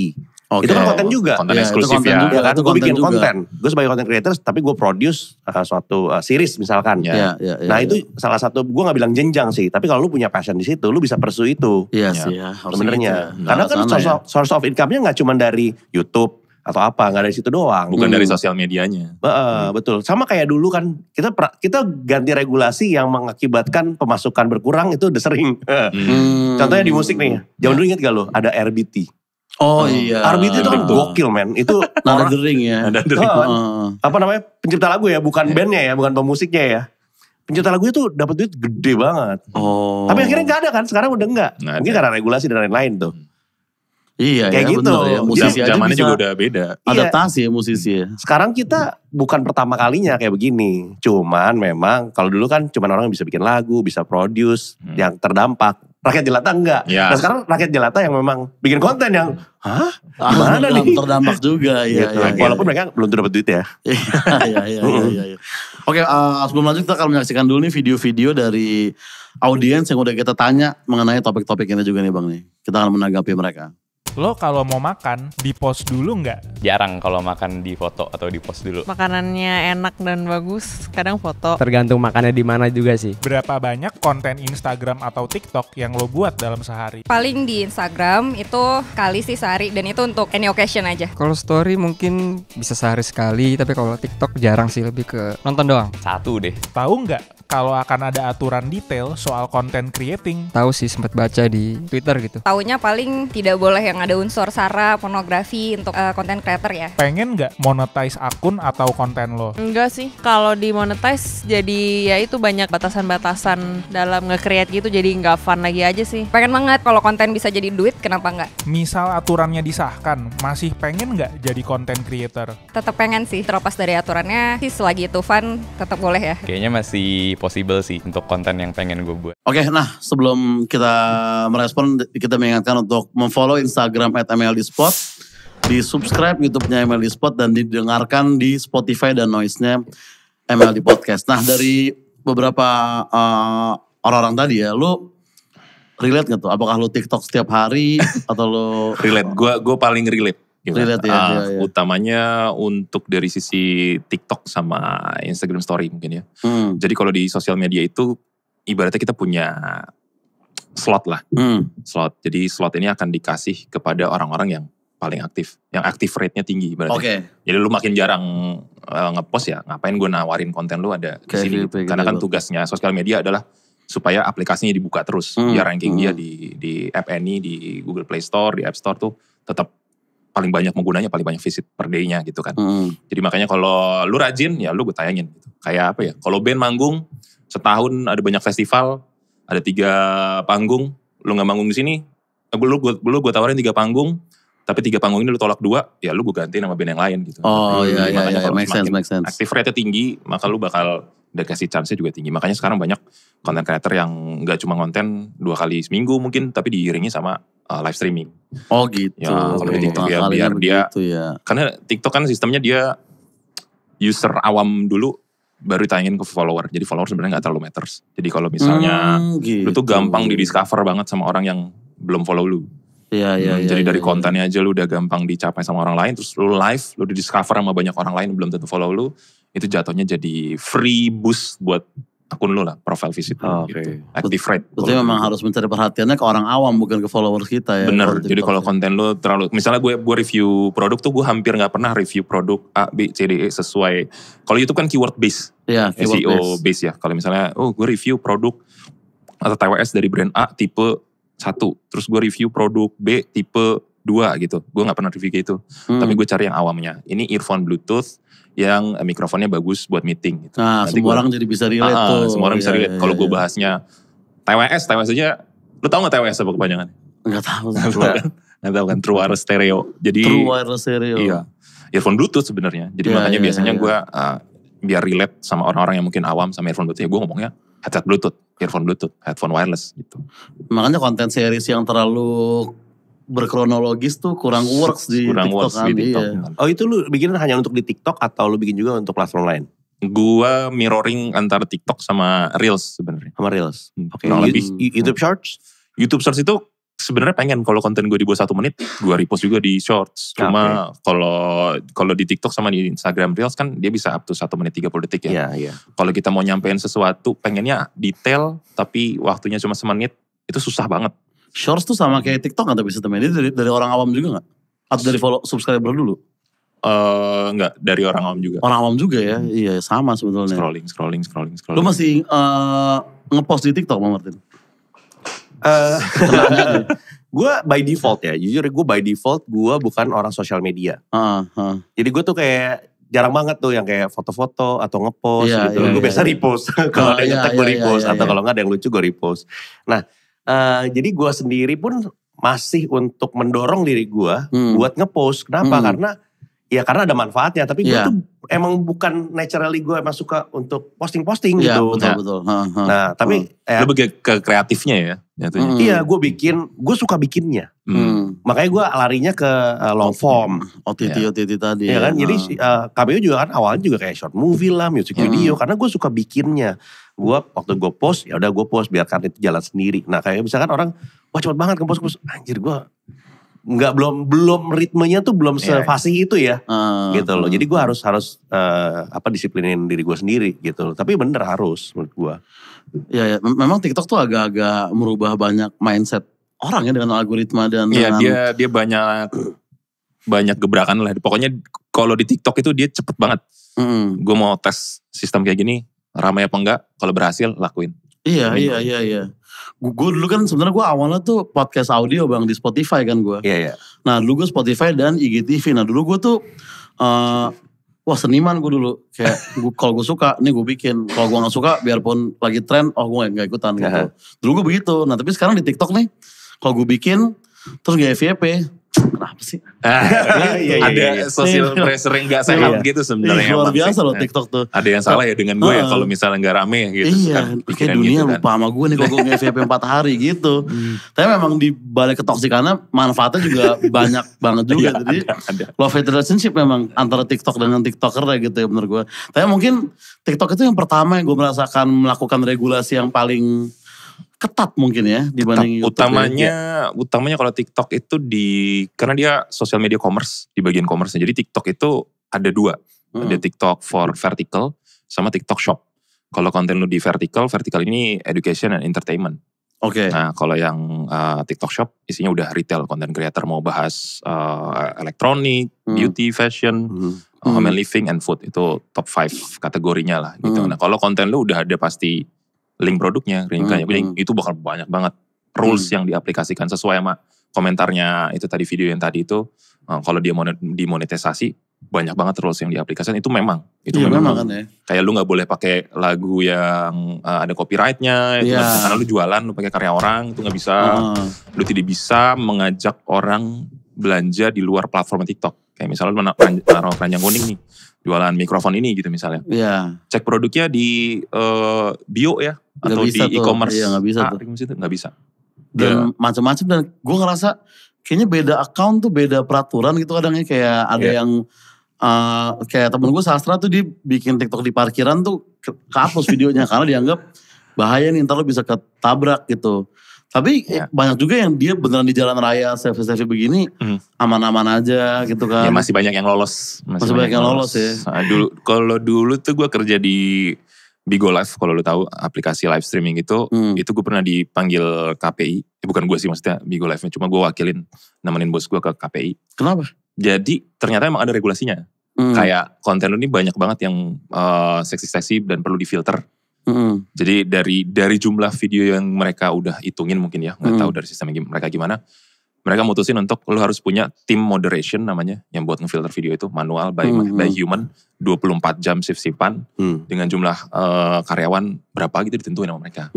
Okay. Itu kan konten juga. Konten eksklusif ya. Kan? Gue bikin konten. Gue sebagai content creator tapi gue produce suatu series misalkan. Nah itu salah satu, gue gak bilang jenjang sih. Tapi kalau lu punya passion di situ, lu bisa pursue itu. Iya sih ya. Sebenarnya. Karena kan source of income-nya gak cuma dari YouTube atau apa, gak dari situ doang. Bukan dari sosial medianya. Betul. Sama kayak dulu kan, kita ganti regulasi yang mengakibatkan pemasukan berkurang itu udah sering. Contohnya di musik nih. Zaman dulu ingat gak lo, ada RBT. Oh iya. RBT itu kan gokil men. Itu Nada Dering ya. Apa namanya, pencipta lagu ya, bukan bandnya ya, bukan pemusiknya ya. Pencipta lagunya tuh dapat duit gede banget. Tapi akhirnya gak ada kan, sekarang udah enggak. Mungkin karena regulasi dan lain-lain tuh. Iya kayak ya, gitu. Ya. Musisi zamannya juga udah beda. Adaptasi ya musisi ya. Sekarang kita bukan pertama kalinya kayak begini. Cuman memang kalau dulu kan cuman orang yang bisa bikin lagu, bisa produce, yang terdampak. Rakyat jelata enggak. Nah sekarang rakyat jelata yang memang bikin konten yang gimana nih? Terdampak juga ya. Gitu. Walaupun mereka belum dapat duit ya. Iya. Oke, sebelum lanjut kita akan menyaksikan dulu nih video-video dari audiens yang udah kita tanya mengenai topik-topik ini juga nih Bang nih. Kita akan menanggapi mereka. Lo kalau mau makan, di post dulu nggak? Jarang kalau makan di foto atau di post dulu. Makanannya enak dan bagus, kadang foto. Tergantung makannya di mana juga sih. Berapa banyak konten Instagram atau TikTok yang lo buat dalam sehari? Paling di Instagram itu kali sih sehari, dan itu untuk any occasion aja. Kalau story mungkin bisa sehari sekali, tapi kalau TikTok jarang sih, lebih ke nonton doang. Satu deh. Tahu nggak kalau akan ada aturan detail soal content creating? Tahu sih, sempat baca di Twitter gitu. Taunya paling tidak boleh yang ada unsur sara, pornografi untuk content creator ya. Pengen nggak monetize akun atau konten lo? Enggak sih, kalau di monetize jadi ya itu banyak batasan-batasan dalam nge-create gitu, jadi nggak fun lagi aja sih. Pengen banget kalau konten bisa jadi duit, kenapa nggak? Misal aturannya disahkan, masih pengen nggak jadi content creator? Tetap pengen sih, terlepas dari aturannya sih, selagi itu fun tetap boleh ya. Kayaknya masih possible sih untuk konten yang pengen gue buat. Oke, nah sebelum kita merespon, kita mengingatkan untuk memfollow Instagram @MLDspot, di subscribe YouTube-nya MLD Spot, dan didengarkan di Spotify dan Noise-nya MLD Podcast. Nah dari beberapa orang-orang tadi ya, lu relate gak tuh? Apakah lu TikTok setiap hari atau lu... Relate, gue paling relate. Gitu. Relate ya. Utamanya untuk dari sisi TikTok sama Instagram Story mungkin ya. Jadi kalau di sosial media itu ibaratnya kita punya slot lah. Slot. Jadi slot ini akan dikasih kepada orang-orang yang paling aktif. Yang active rate-nya tinggi berarti. Oke. Jadi lu makin jarang ngepost ya, ngapain gue nawarin konten lu ada di sini. Karena kan tugasnya sosial media adalah supaya aplikasinya dibuka terus. Biar ranking dia di App Annie, di Google Play Store, di App Store tuh tetap paling banyak menggunanya, paling banyak visit per day-nya gitu kan. Jadi makanya kalau lu rajin, ya lu gue tayangin gitu. Kayak apa ya, kalau band manggung, setahun ada banyak festival, ada 3 panggung, lu gak manggung di sini, lu gue tawarin 3 panggung, tapi 3 panggung ini lu tolak 2, ya lu gue gantiin sama band yang lain gitu. Oh iya, make sense. Active rate-nya tinggi, maka lu bakal dikasih chance-nya juga tinggi. Makanya sekarang banyak content creator yang gak cuma konten 2 kali seminggu mungkin, tapi diiringi sama live streaming. Oh gitu. Ya kalau di TikTok ya biar dia, karena TikTok kan sistemnya dia user awam dulu, baru ditayangin ke follower. Jadi follower sebenarnya gak terlalu matters. Jadi kalau misalnya lu tuh gampang di-discover banget sama orang yang belum follow lu. Iya. Jadi dari kontennya aja lu udah gampang dicapai sama orang lain. Terus lu live, lu di-discover sama banyak orang lain yang belum tentu follow lu. Itu jatuhnya jadi free boost buat akun lu lah, profile visit lu gitu. Active rate. Berarti memang harus mencari perhatiannya ke orang awam, bukan ke followers kita ya. Bener, jadi kalau konten lu terlalu, misalnya gue review produk tuh gue hampir gak pernah review produk A, B, C, D, E sesuai. Kalau YouTube kan keyword base, SEO base ya. Kalau misalnya, gue review produk atau TWS dari brand A tipe 1, terus gue review produk B tipe 2 gitu. Gue gak pernah review kayak itu. Tapi gue cari yang awamnya. Ini earphone Bluetooth yang mikrofonnya bagus buat meeting gitu. Nah, nanti semua orang jadi bisa relate tuh. Semua orang bisa relate. Kalau gue bahasnya TWS aja, lu tau gak TWS apa kepanjangan? Enggak tahu. Nggak tahu kan, True Wireless Stereo. Jadi True Wireless Stereo. Iya, earphone Bluetooth sebenarnya. Jadi makanya biasanya gue biar relate sama orang-orang yang mungkin awam sama earphone Bluetooth, ya gue ngomongnya headset Bluetooth, earphone Bluetooth, headphone wireless gitu. Makanya konten series yang terlalu berkronologis tuh kurang works di TikTok kan. Iya. Oh itu lu bikin hanya untuk di TikTok atau lu bikin juga untuk platform lain? Gua mirroring antara TikTok sama Reels sebenarnya. Sama Reels. Oke. YouTube Shorts? YouTube Shorts itu sebenarnya pengen kalau konten gue di bawah 1 menit, gue repost juga di Shorts. Cuma kalau di TikTok sama di Instagram Reels kan dia bisa up to 1 menit 30 detik ya. Iya. Kalau kita mau nyampein sesuatu, pengennya detail tapi waktunya cuma semenit, itu susah banget. Shorts tuh sama kayak TikTok gak tapi sistemnya? Dia dari orang awam juga gak? Atau dari follow subscriber dulu? Enggak, dari orang awam juga. Orang awam juga ya? Iya sama sebetulnya. Scrolling. Lu masih ngepost di TikTok Bang Martin? Gue by default ya, jujur gue by default gue bukan orang sosial media. Jadi gue tuh kayak jarang banget tuh yang kayak foto-foto atau ngepost gitu. Gue biasa repost. Kalau ada yang nge-tag gue repost. Atau kalau gak ada yang lucu gue repost. Nah jadi gue sendiri pun masih untuk mendorong diri gue buat ngepost. Kenapa? Karena ada manfaatnya. Tapi gue tuh emang bukan naturally gue emang suka untuk posting-posting gitu. Betul. Nah tapi lebih ke kreatifnya ya. Iya gue suka bikinnya. Makanya gue larinya ke long form. OTT tadi ya kan. Jadi KBU juga kan awalnya juga kayak short movie lah, music video. Karena gue suka bikinnya. Waktu gue post, ya udah gue post biarkan itu jalan sendiri. Nah kayak misalkan orang, wah cepet banget ngepost. Anjir gue belum ritmenya tuh belum sefasih itu ya. Gitu loh. Jadi gue harus disiplinin diri gue sendiri gitu loh. Tapi bener harus menurut gue. Ya, memang TikTok tuh agak-agak merubah banyak mindset orang ya dengan algoritma dan Iya, dia banyak gebrakan lah. Pokoknya kalau di TikTok itu dia cepet banget. Gue mau tes sistem kayak gini, ramai apa enggak, kalau berhasil lakuin. Iya. Gue dulu kan sebenarnya gue awalnya tuh podcast audio Bang di Spotify kan gue. Iya. Nah dulu gue Spotify dan IGTV. Nah dulu gue tuh wah seniman gue dulu. Kayak kalau gue suka nih gue bikin. Kalau gue gak suka biarpun lagi tren, gue gak ikutan gitu. Dulu gue begitu. Nah tapi sekarang di TikTok nih, kalau gue bikin terus gak FYP. Kenapa sih? Ada social pressure yang gak sehat gitu sebenarnya. Luar biasa loh TikTok tuh. Ada yang salah ya dengan gue ya kalau misalnya gak rame gitu. Iya, kayak dunia gitu lupa sama gue nih kalau gue nge-FYP 4 hari gitu. Tapi memang di balik ketoksikannya manfaatnya juga banyak banget juga. Jadi love-hate relationship memang antara TikTok dengan TikToker gitu ya menurut gue. Tapi mungkin TikTok itu yang pertama yang gue merasakan melakukan regulasi yang paling ketat mungkin ya dibanding YouTube. Utamanya kalau TikTok itu karena dia social media commerce di bagian commerce. Jadi TikTok itu ada 2. Ada TikTok for vertical sama TikTok shop. Kalau konten lu di vertical ini education and entertainment. Oke. Nah kalau yang TikTok Shop isinya udah retail content creator mau bahas elektronik, beauty, fashion, home and living and food itu top 5 kategorinya lah gitu. Nah kalau konten lu udah ada pasti link produknya, itu bakal banyak banget rules yang diaplikasikan sesuai sama komentarnya itu tadi video yang tadi itu. Kalau dia dimonetisasi banyak banget rules yang diaplikasikan itu memang memang kan ya. Kayak lu nggak boleh pakai lagu yang ada copyrightnya itu karena lu jualan, lu pakai karya orang itu nggak bisa. Lu tidak bisa mengajak orang belanja di luar platform TikTok. Kayak misalnya lu naruh keranjang kuning nih, jualan mikrofon ini gitu misalnya. Cek produknya di bio ya atau di e-commerce. Iya nggak bisa tuh. Nggak bisa. Dan macam-macam, dan gue ngerasa kayaknya beda account tuh beda peraturan gitu kadangnya. Kayak ada yang kayak temen gue sastra tuh dia bikin TikTok di parkiran tuh kehapus videonya karena dianggap bahaya nih, ntar lo bisa ketabrak gitu. Tapi banyak juga yang dia beneran di jalan raya selfie begini aman-aman aja gitu kan. Ya masih banyak yang lolos. Masih banyak yang lolos ya. Nah, kalau dulu tuh gue kerja di Bigo Live, kalau lu tahu aplikasi live streaming itu gue pernah dipanggil KPI. Bukan gue sih maksudnya Bigo Live-nya, cuma gue wakilin nemenin bos gue ke KPI. Kenapa? Jadi ternyata emang ada regulasinya. Kayak konten lu ini banyak banget yang seksi-seksi dan perlu difilter. Jadi dari jumlah video yang mereka udah hitungin mungkin ya, nggak tahu dari sistem mereka gimana. Mereka mutusin untuk lu harus punya tim moderation namanya, yang buat ngefilter video itu manual by human, 24 jam shift-shiftan dengan jumlah karyawan berapa gitu ditentuin sama mereka.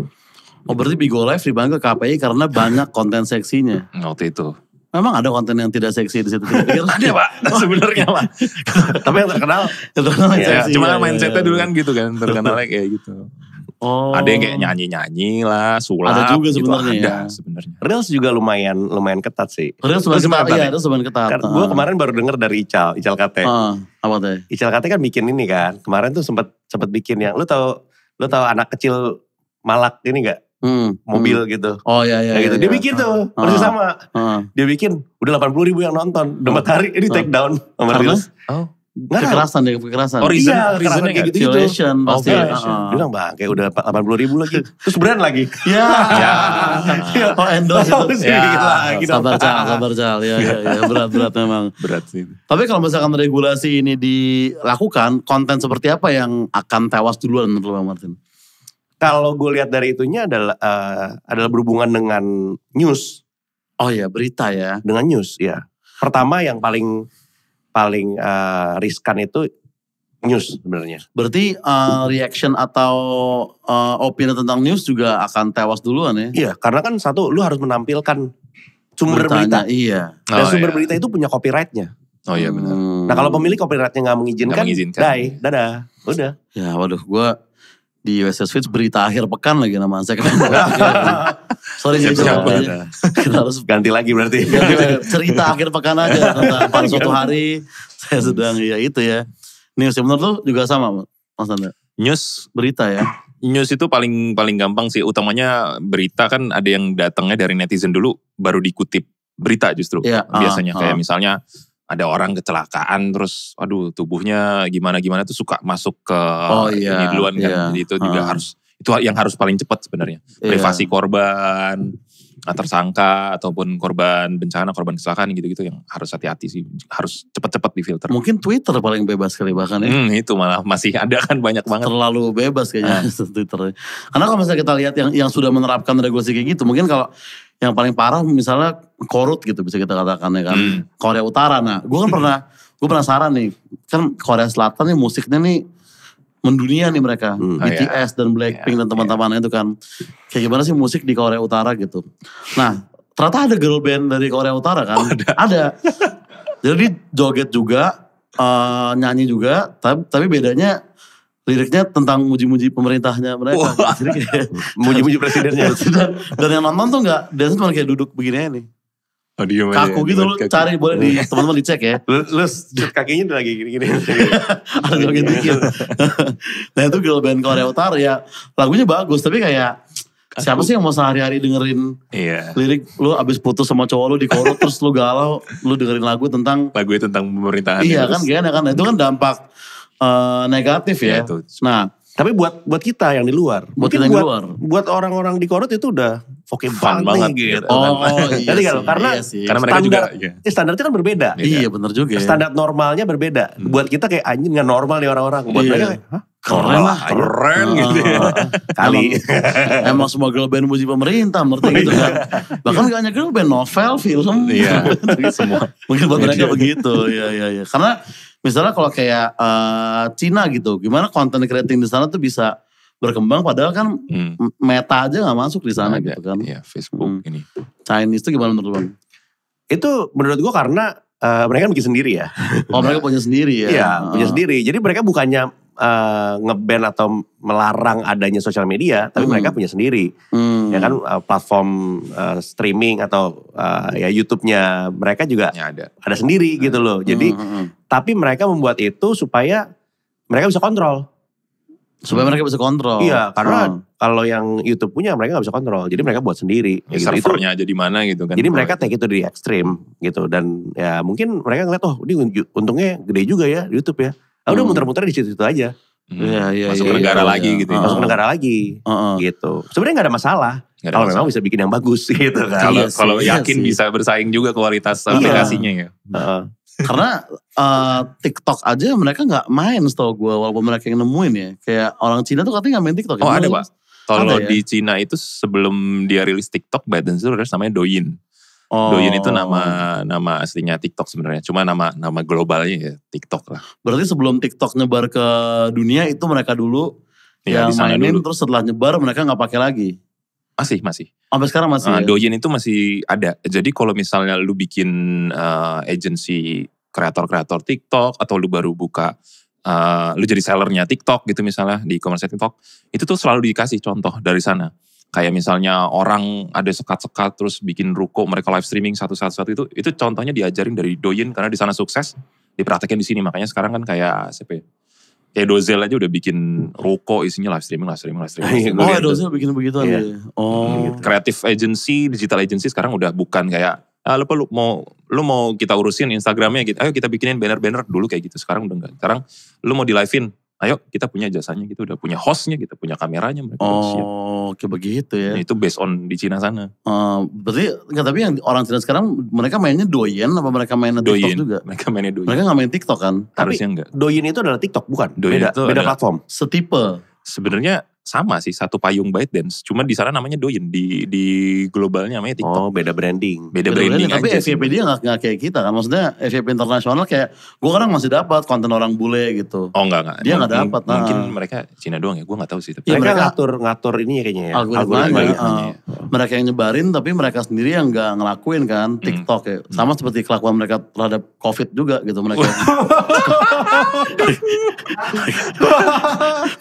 Oh berarti Bigo Live dipanggil KPI karena banyak konten seksinya. Waktu itu. Memang ada konten yang tidak seksi di situ. Ada Pak, sebenarnya Pak. Tapi yang terkenal seksi. Cuma mindsetnya dulu kan gitu kan, terkenalnya kayak gitu. Oh. Ada yang kayak nyanyi-nyanyi lah, sulap. Ada juga sebenarnya gitu, ya. Sebenarnya. Reels juga lumayan ketat sih. Reels lumayan ketat, iya itu lumayan ketat. Gue kemarin baru denger dari Ical Kate. Apa tuh? Ical Kate kan bikin ini kan. Kemarin tuh sempat bikin yang, lu tahu anak kecil Malak ini gak? Mobil gitu. Oh iya. Gitu. Dia bikin tuh, persis sama. Dia bikin, udah 80.000 yang nonton. Udah 4 hari, ini take down sama Reels. Kekerasan. Oh reason kayak gitu. Violation pasti. Dia bilang bang, kayak udah 80.000 lagi. Terus brand lagi. Ya. Oh endorse itu. Sabar cal. Ya berat memang. Berat sih. Tapi kalau misalkan regulasi ini dilakukan, konten seperti apa yang akan tewas duluan menurut Bang Martin? Kalau gue lihat dari itunya adalah berhubungan dengan news. Oh iya, berita ya. Dengan news, ya. Pertama yang paling riskan itu news sebenarnya. Berarti reaction atau opini tentang news juga akan tewas duluan ya? Iya, karena kan satu, lu harus menampilkan sumber berita. Iya. Dan sumber berita itu punya copyrightnya. Oh iya benar. Nah kalau pemilik copyrightnya gak mengizinkan, dadah, udah. Ya waduh, gue di WC Switch berita akhir pekan lagi nama saya. Sorry siap. Kita harus ganti lagi berarti. Cerita akhir pekan aja tentang pada suatu hari saya sedang itu ya. News menurut lu juga sama Mas Anda? News berita ya. News itu paling gampang sih, utamanya berita kan ada yang datangnya dari netizen dulu baru dikutip berita justru. Biasanya kayak misalnya ada orang kecelakaan terus aduh tubuhnya gimana tuh suka masuk ke ini duluan kan. Jadi itu juga itu yang harus paling cepat sebenarnya. Privasi korban, tersangka ataupun korban bencana, korban kecelakaan gitu-gitu yang harus hati-hati sih. Harus cepat-cepat difilter. Mungkin Twitter paling bebas kali bahkan ya. Itu malah masih ada kan banyak banget. Terlalu bebas kayaknya Twitter. Karena kalau misalnya kita lihat yang sudah menerapkan regulasi kayak gitu, mungkin kalau yang paling parah misalnya Korut gitu bisa kita katakan ya kan. Korea Utara. Nah gue penasaran nih. Kan Korea Selatan nih musiknya nih mendunia nih mereka. BTS dan Blackpink dan teman-temannya itu kan. Kayak gimana sih musik di Korea Utara gitu. Nah ternyata ada girl band dari Korea Utara kan. Ada. Jadi joget juga, nyanyi juga. Tapi bedanya liriknya tentang muji-muji pemerintahnya mereka. Muji-muji presidennya. Dan yang nonton tuh gak, dia cuma kayak duduk begini aja nih. Kaku gitu lu cari boleh di teman-teman dicek ya. Lu kakinya lagi gini-gini. Ada joget dikit. Nah itu girl band Korea Utara ya lagunya bagus tapi kayak siapa sih yang mau sehari-hari dengerin lirik lu abis putus sama cowok lu di Korut terus lu galau lu dengerin lagu tentang pemerintahan. Iya kan gimana kan itu kan dampak negatif ya. Nah, tapi buat kita yang di luar, buat orang-orang di Korut itu udah oke fun banget gitu. gitu. Iya sih. Karena mereka juga standarnya kan berbeda. Iya benar juga. Standar normalnya berbeda. Buat kita kayak anjing nggak normal nih orang-orang. Buat mereka kayak, hah? Keren gitu ya. Kali. Emang semua girl band muji pemerintah menurut gitu kan. Bahkan gak hanya girl band, novel, film. Iya, semua. Mungkin buat mereka begitu. Iya. Karena misalnya kalau kayak Cina gitu, gimana konten creating di sana tuh bisa berkembang padahal kan Meta aja gak masuk di sana gitu kan. Iya, Facebook ini. Chinese itu gimana menurut Bang? Itu menurut gue karena mereka bikin sendiri ya. Oh mereka punya sendiri ya? Iya punya sendiri. Jadi mereka bukannya nge-ban atau melarang adanya sosial media, tapi mereka punya sendiri. Ya kan platform streaming atau ya YouTube-nya mereka juga ada sendiri gitu loh. Jadi tapi mereka membuat itu supaya mereka bisa kontrol. Supaya mereka bisa kontrol. Iya, karena kalau yang YouTube punya mereka gak bisa kontrol. Jadi mereka buat sendiri. Ya, servernya aja di mana gitu kan. Jadi mereka take itu dari ekstrim gitu. Dan ya mungkin mereka ngeliat, oh ini untungnya gede juga ya YouTube ya. Udah muter-muter di situ-situ aja. Masuk ke negara lagi gitu. Masuk ke negara lagi gitu. Sebenarnya gak ada masalah. Kalau memang bisa bikin yang bagus gitu kan. Kalau yakin bisa bersaing juga kualitas aplikasinya ya. Karena TikTok aja mereka gak main setahu gue walaupun mereka yang nemuin ya. Kayak orang Cina tuh katanya gak main TikTok. Oh ada Pak. Kalau di Cina itu sebelum dia rilis TikTok, ByteDance itu namanya Douyin. Douyin itu nama aslinya TikTok sebenarnya. Cuma nama globalnya ya TikTok lah. Berarti sebelum TikTok nyebar ke dunia itu mereka dulu yang mainin dulu. Terus setelah nyebar mereka gak pakai lagi? Masih. Sampai sekarang masih ya? Douyin itu masih ada. Jadi kalau misalnya lu bikin agency kreator-kreator TikTok atau lu baru buka, lu jadi sellernya TikTok gitu misalnya di e-commerce TikTok. Itu tuh selalu dikasih contoh dari sana. Kayak misalnya orang ada sekat-sekat terus bikin ruko, mereka live streaming satu-satu itu contohnya diajarin dari Douyin karena di sana sukses, dipraktekin di sini. Makanya sekarang kan kayak siapa ya? Kayak Dozel aja udah bikin ruko isinya live streaming. Oh Dozel bikin begitu aja. Creative agency, digital agency sekarang udah bukan kayak lu mau kita urusin Instagramnya gitu. Ayo kita bikinin banner-banner dulu kayak gitu. Sekarang udah enggak. Sekarang lu mau di live-in. Ayo kita punya jasanya gitu, udah punya hostnya, kita punya kameranya. Kayak begitu ya. Nah, itu based on di Cina sana. Berarti tapi yang orang Cina sekarang mereka mainnya Douyin apa mereka mainnya TikTok juga? Mereka mainnya Douyin. Mereka gak main TikTok kan? Harusnya enggak. Douyin itu adalah TikTok bukan? Beda platform. Setipe. Sebenarnya sama sih, satu payung ByteDance. Cuma di sana namanya Douyin, di globalnya namanya TikTok. Oh beda branding. Beda branding tapi aja FYP dia gak kayak kita kan. Maksudnya FYP internasional kayak gue kadang masih dapat konten orang bule gitu. Oh enggak. Dia gak dapat. Mungkin mereka Cina doang ya, gue gak tahu sih. Tapi mereka ngatur ini ya kayaknya ya. Algoritmanya. Mereka yang nyebarin tapi mereka sendiri yang gak ngelakuin kan TikTok ya. Sama seperti kelakuan mereka terhadap COVID juga gitu mereka.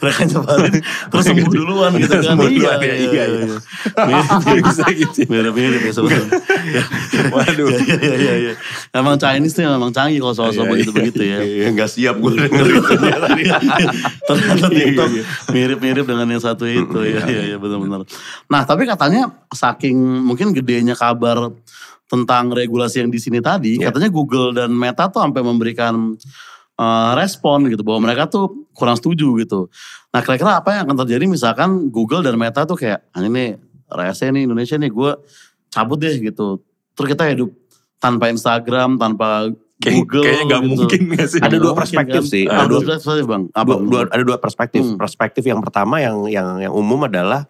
Mereka nyebarin terus sembuh duluan gitu kan. Iya. Bisa gitu. Mirip-mirip ya sebetulnya. Waduh. Iya. Emang Chinese tuh memang canggih kalau soal-soal begitu-begitu ya. Iya gak siap gue denger itu. Ternyata TikTok mirip-mirip dengan yang satu itu. Iya benar-benar. Nah tapi katanya saking mungkin gedenya kabar tentang regulasi yang di sini tadi. Katanya Google dan Meta tuh sampai memberikan respon gitu bahwa mereka tuh kurang setuju gitu. Nah kira-kira apa yang akan terjadi misalkan Google dan Meta tuh kayak ini rese nih Indonesia nih gue cabut deh gitu. Terus kita hidup tanpa Instagram, tanpa Google. Kayaknya gak gitu. mungkin gak sih? Ada dua perspektif kan? sih. Ada dua perspektif Bang. Ada dua perspektif. Perspektif yang pertama yang umum adalah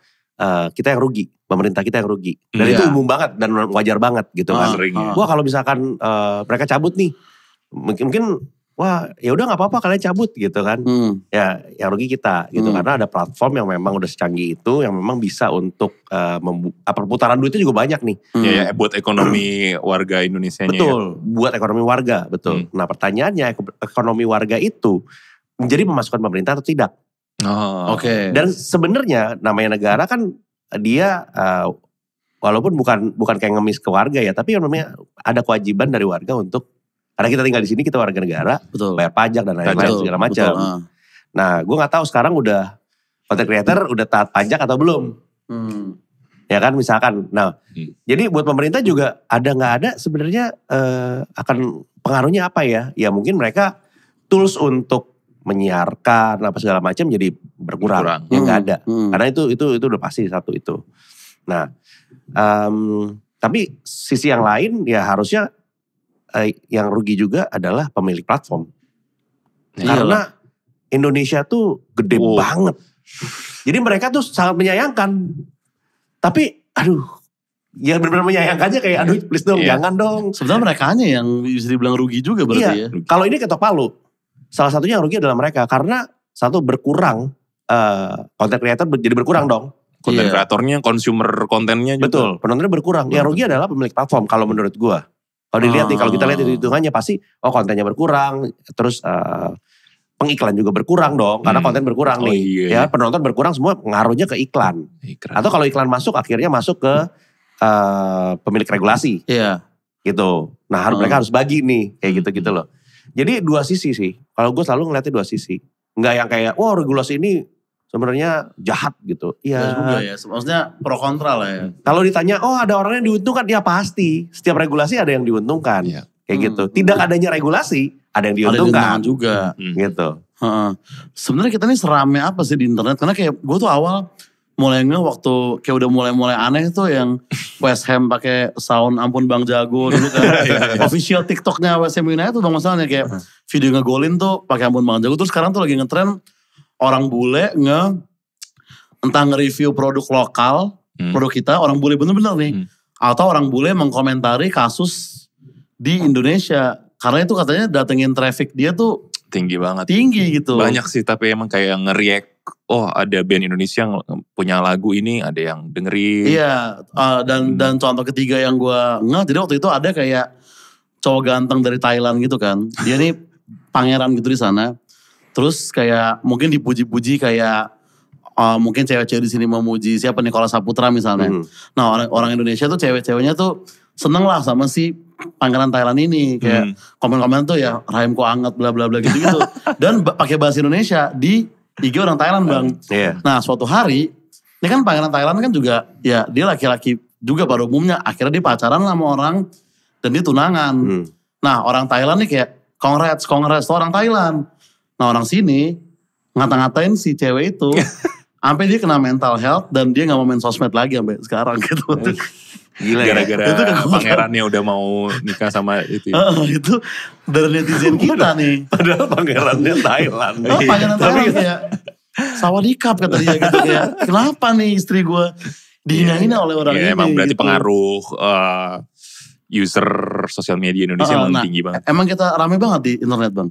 kita yang rugi. Pemerintah kita yang rugi. Dan itu umum banget dan wajar banget gitu kan. Wah kalau misalkan mereka cabut nih. Mungkin wah ya udah nggak apa-apa kalian cabut gitu kan. Ya yang rugi kita gitu karena ada platform yang memang udah secanggih itu yang memang bisa untuk perputaran duitnya juga banyak nih. Ya buat ekonomi warga Indonesianya. Betul, buat ekonomi warga, betul. Nah pertanyaannya ekonomi warga itu menjadi pemasukan pemerintah atau tidak? Oke. Dan sebenarnya namanya negara kan dia walaupun bukan kayak ngemis ke warga ya, tapi namanya ada kewajiban dari warga untuk karena kita tinggal di sini, kita warga negara, bayar pajak dan lain-lain segala macam. Nah, gue nggak tahu sekarang udah content creator udah taat pajak atau belum? Ya kan, misalkan. Nah, jadi buat pemerintah juga ada nggak ada sebenarnya akan pengaruhnya apa ya? Ya mungkin mereka tools untuk menyiarkan apa segala macam jadi berkurang. Ya nggak ada. Karena itu udah pasti satu itu. Nah, Tapi sisi yang lain ya harusnya yang rugi juga adalah pemilik platform. Karena Indonesia tuh gede banget. Jadi mereka tuh sangat menyayangkan. Tapi aduh, ya benar-benar menyayangkannya kayak aduh please dong jangan dong. Sebenarnya mereka yang bisa dibilang rugi juga berarti ya. Kalau ini ketok palu, salah satunya yang rugi adalah mereka. Karena satu berkurang, content creator jadi berkurang dong. Konten kreatornya, consumer kontennya juga. Betul, penontonnya berkurang. Yang rugi adalah pemilik platform kalau menurut gua. Kalau dilihat nih, kalau kita lihat hitungannya pasti kontennya berkurang, terus pengiklan juga berkurang dong, karena konten berkurang nih. Ya, penonton berkurang semua ngaruhnya ke iklan. Atau kalau iklan masuk akhirnya masuk ke pemilik regulasi. Iya. Gitu. Nah, mereka harus bagi nih kayak gitu-gitu loh. Jadi dua sisi sih. Kalau gue selalu ngeliatnya dua sisi. Enggak yang kayak wah regulasi ini sebenarnya jahat gitu. Iya juga ya. Maksudnya pro kontra lah ya. Kalau ditanya, ada orang yang diuntungkan, ya pasti. Setiap regulasi ada yang diuntungkan. Kayak gitu. Tidak adanya regulasi, ada yang diuntungkan. Ada yang juga. Gitu. Sebenarnya kita nih serame apa sih di internet? Karena kayak gue tuh awal mulai waktu kayak udah mulai aneh tuh yang West Ham pakai sound ampun Bang Jago dulu kan. Official TikToknya West Ham United tuh bang masalahnya kayak video ngegolin tuh pakai ampun Bang Jago. Terus sekarang tuh lagi ngetren orang bule entah nge-review produk lokal, produk kita, orang bule bener-bener nih. Atau orang bule mengkomentari kasus di Indonesia. Karena itu katanya datengin traffic dia tuh tinggi banget. Tinggi gitu. Banyak sih tapi emang kayak nge-react. Ada band Indonesia yang punya lagu ini, ada yang dengerin. Iya, dan contoh ketiga yang gue jadi waktu itu ada kayak cowok ganteng dari Thailand gitu kan. Dia nih pangeran gitu di sana. Terus kayak mungkin dipuji-puji kayak mungkin cewek-cewek di sini memuji siapa Nicholas Saputra misalnya. Nah orang Indonesia tuh cewek-ceweknya tuh seneng lah sama si pangeran Thailand ini. Kayak komen-komen tuh ya rahim kok anget bla bla bla gitu-gitu. Dan pakai bahasa Indonesia di IG orang Thailand bang. Nah suatu hari, ini kan pangeran Thailand kan juga ya dia laki-laki juga pada umumnya. Akhirnya dia pacaran sama orang dan dia tunangan. Nah orang Thailand nih kayak congrats tuh orang Thailand. Nah orang sini ngata-ngatain si cewek itu. Sampai dia kena mental health dan dia gak mau main sosmed lagi sampai sekarang gitu. Gila gara-gara pangerannya udah mau nikah sama itu. Itu dari netizen kita nih. Padahal pangerannya Thailand. Pangeran Thailand kayak sawadikap kata dia gitu kayak. Kenapa nih istri gue dihina-hina oleh orang ini. Emang berarti gitu. pengaruh user sosial media Indonesia emang tinggi banget. Emang kita rame banget di internet bang.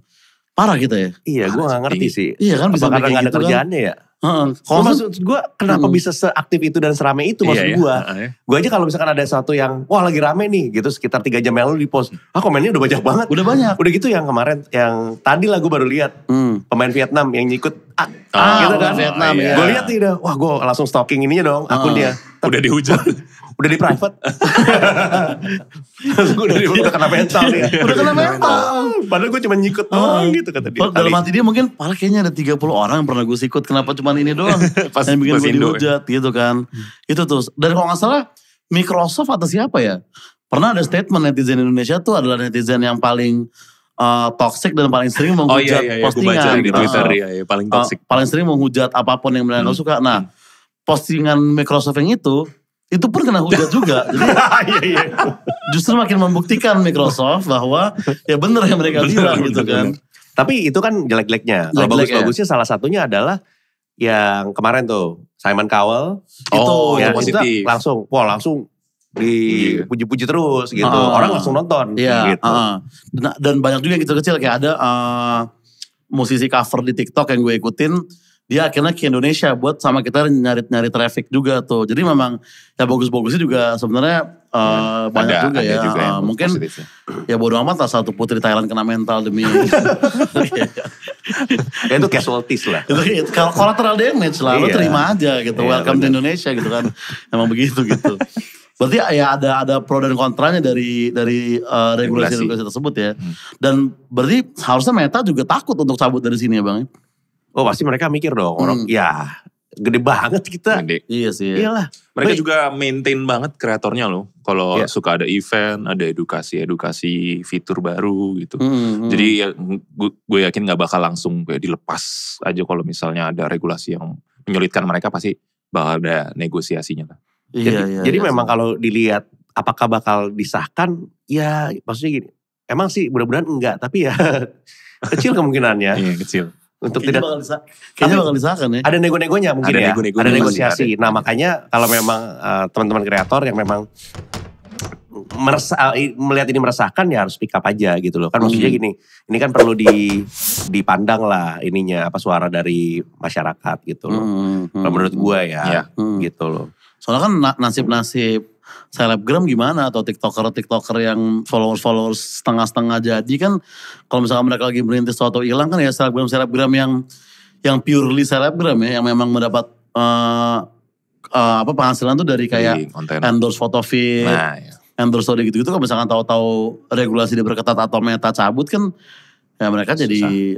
Parah kita ya. Iya gue gak ngerti sih. Iya kan bisa karena gak ada gitu kerjaannya kan? ya. Maksud gue kenapa bisa seaktif itu dan serame itu maksud gue. Gue aja kalau misalkan ada sesuatu yang wah lagi rame nih gitu sekitar 3 jam yang lalu di post. Komennya udah banyak banget. Udah banyak. Udah gitu yang kemarin yang tadi lah gue baru lihat. Pemain Vietnam yang nyikut gitu kan. Vietnam ya. Gue lihat nih udah wah gue langsung stalking ininya dong akunnya. Udah dihujat. Udah di private. udah kena mental nih. Udah kena mental. Padahal gue cuma nyikut doang gitu kata dia. Dalam hati dia mungkin paling kayaknya ada 30 orang yang pernah gue sikut. Kenapa cuma ini doang yang bikin gue dihujat gitu kan. Itu tuh. Dan kalau gak salah Microsoft atau siapa ya. Pernah ada statement netizen Indonesia tuh adalah netizen yang paling toxic dan paling sering menghujat postingan. Gue baca di Twitter ya paling toxic. Paling sering menghujat apapun yang mereka suka. Nah postingan Microsoft yang itu pun kena hujat juga. Jadi justru makin membuktikan Microsoft bahwa ya bener yang mereka bilang gitu kan. Tapi itu kan jelek-jeleknya. Kalau bagus-bagusnya salah satunya adalah yang kemarin tuh Simon Cowell. Itu positif. Langsung dipuji-puji terus gitu. Orang langsung nonton gitu. Dan banyak juga yang kecil-kecil kayak ada musisi cover di TikTok yang gue ikutin. Dia akhirnya ke Indonesia buat sama kita nyari traffic juga tuh. Jadi memang ya bagus-bagusnya juga sebenarnya banyak juga ya. Mungkin ya bodo amat lah satu putri Thailand kena mental demi. Ya itu casualties lah. Itu collateral damage lah. Lo terima aja gitu. Welcome to Indonesia gitu kan. Emang begitu gitu. Berarti ya ada pro dan kontranya dari regulasi tersebut ya. Dan berarti harusnya Meta juga takut untuk cabut dari sini ya bang. Oh pasti mereka mikir dong, orang ya gede banget kita. Gede. Iya sih. Iyalah. Mereka juga maintain banget kreatornya loh. Kalau suka ada event, ada edukasi fitur baru gitu. Jadi ya, gue yakin gak bakal langsung kayak dilepas aja kalau misalnya ada regulasi yang menyulitkan mereka pasti bakal ada negosiasinya lah. Jadi memang kalau dilihat apakah bakal disahkan, ya maksudnya gini. Emang sih mudah-mudahan enggak, tapi ya kecil kemungkinannya. Iya kecil. Untuk kayaknya bakal disahkan ya. Ada nego-negonya mungkin ada ya. Nego-negonya ada negosiasi. Nah makanya kalau memang teman-teman kreator yang memang melihat ini meresahkan ya harus pick up aja gitu loh. Kan maksudnya gini, ini kan perlu dipandang lah ininya suara dari masyarakat gitu loh. Kalau menurut gue ya gitu loh. Soalnya kan nasib-nasib selebgram gimana atau tiktoker yang followers setengah-setengah jadi kan kalau misalkan mereka lagi merintis atau hilang kan ya selebgram yang purely selebgram ya yang memang mendapat penghasilan tuh dari kayak endorse foto feed, endorse story gitu-gitu kan misalkan tahu-tahu regulasi diperketat atau Meta cabut kan ya mereka jadi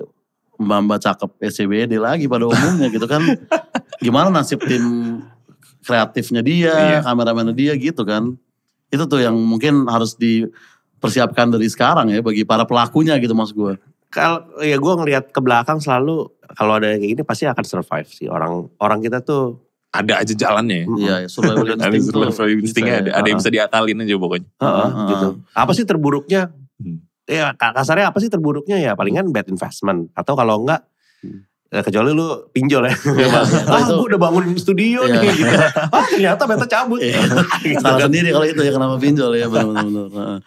mbak cakep SCBD lagi pada umumnya gitu kan. Gimana nasib tim kreatifnya dia, kameramennya dia gitu kan. Itu tuh yang mungkin harus dipersiapkan dari sekarang ya bagi para pelakunya gitu maksud gue. Kalau ya gue ngelihat ke belakang selalu kalau ada kayak gini pasti akan survive sih. Orang kita tuh ada aja jalannya. Iya, survival instingnya ada yang bisa diakalin aja pokoknya. Gitu. Apa sih terburuknya? Ya kasarnya apa sih terburuknya ya palingan bad investment atau kalau enggak kecuali lu pinjol ya. Gue udah bangun studio nih gitu. Ternyata Meta cabut. Salah sendiri kalau itu ya kenapa pinjol ya benar-benar.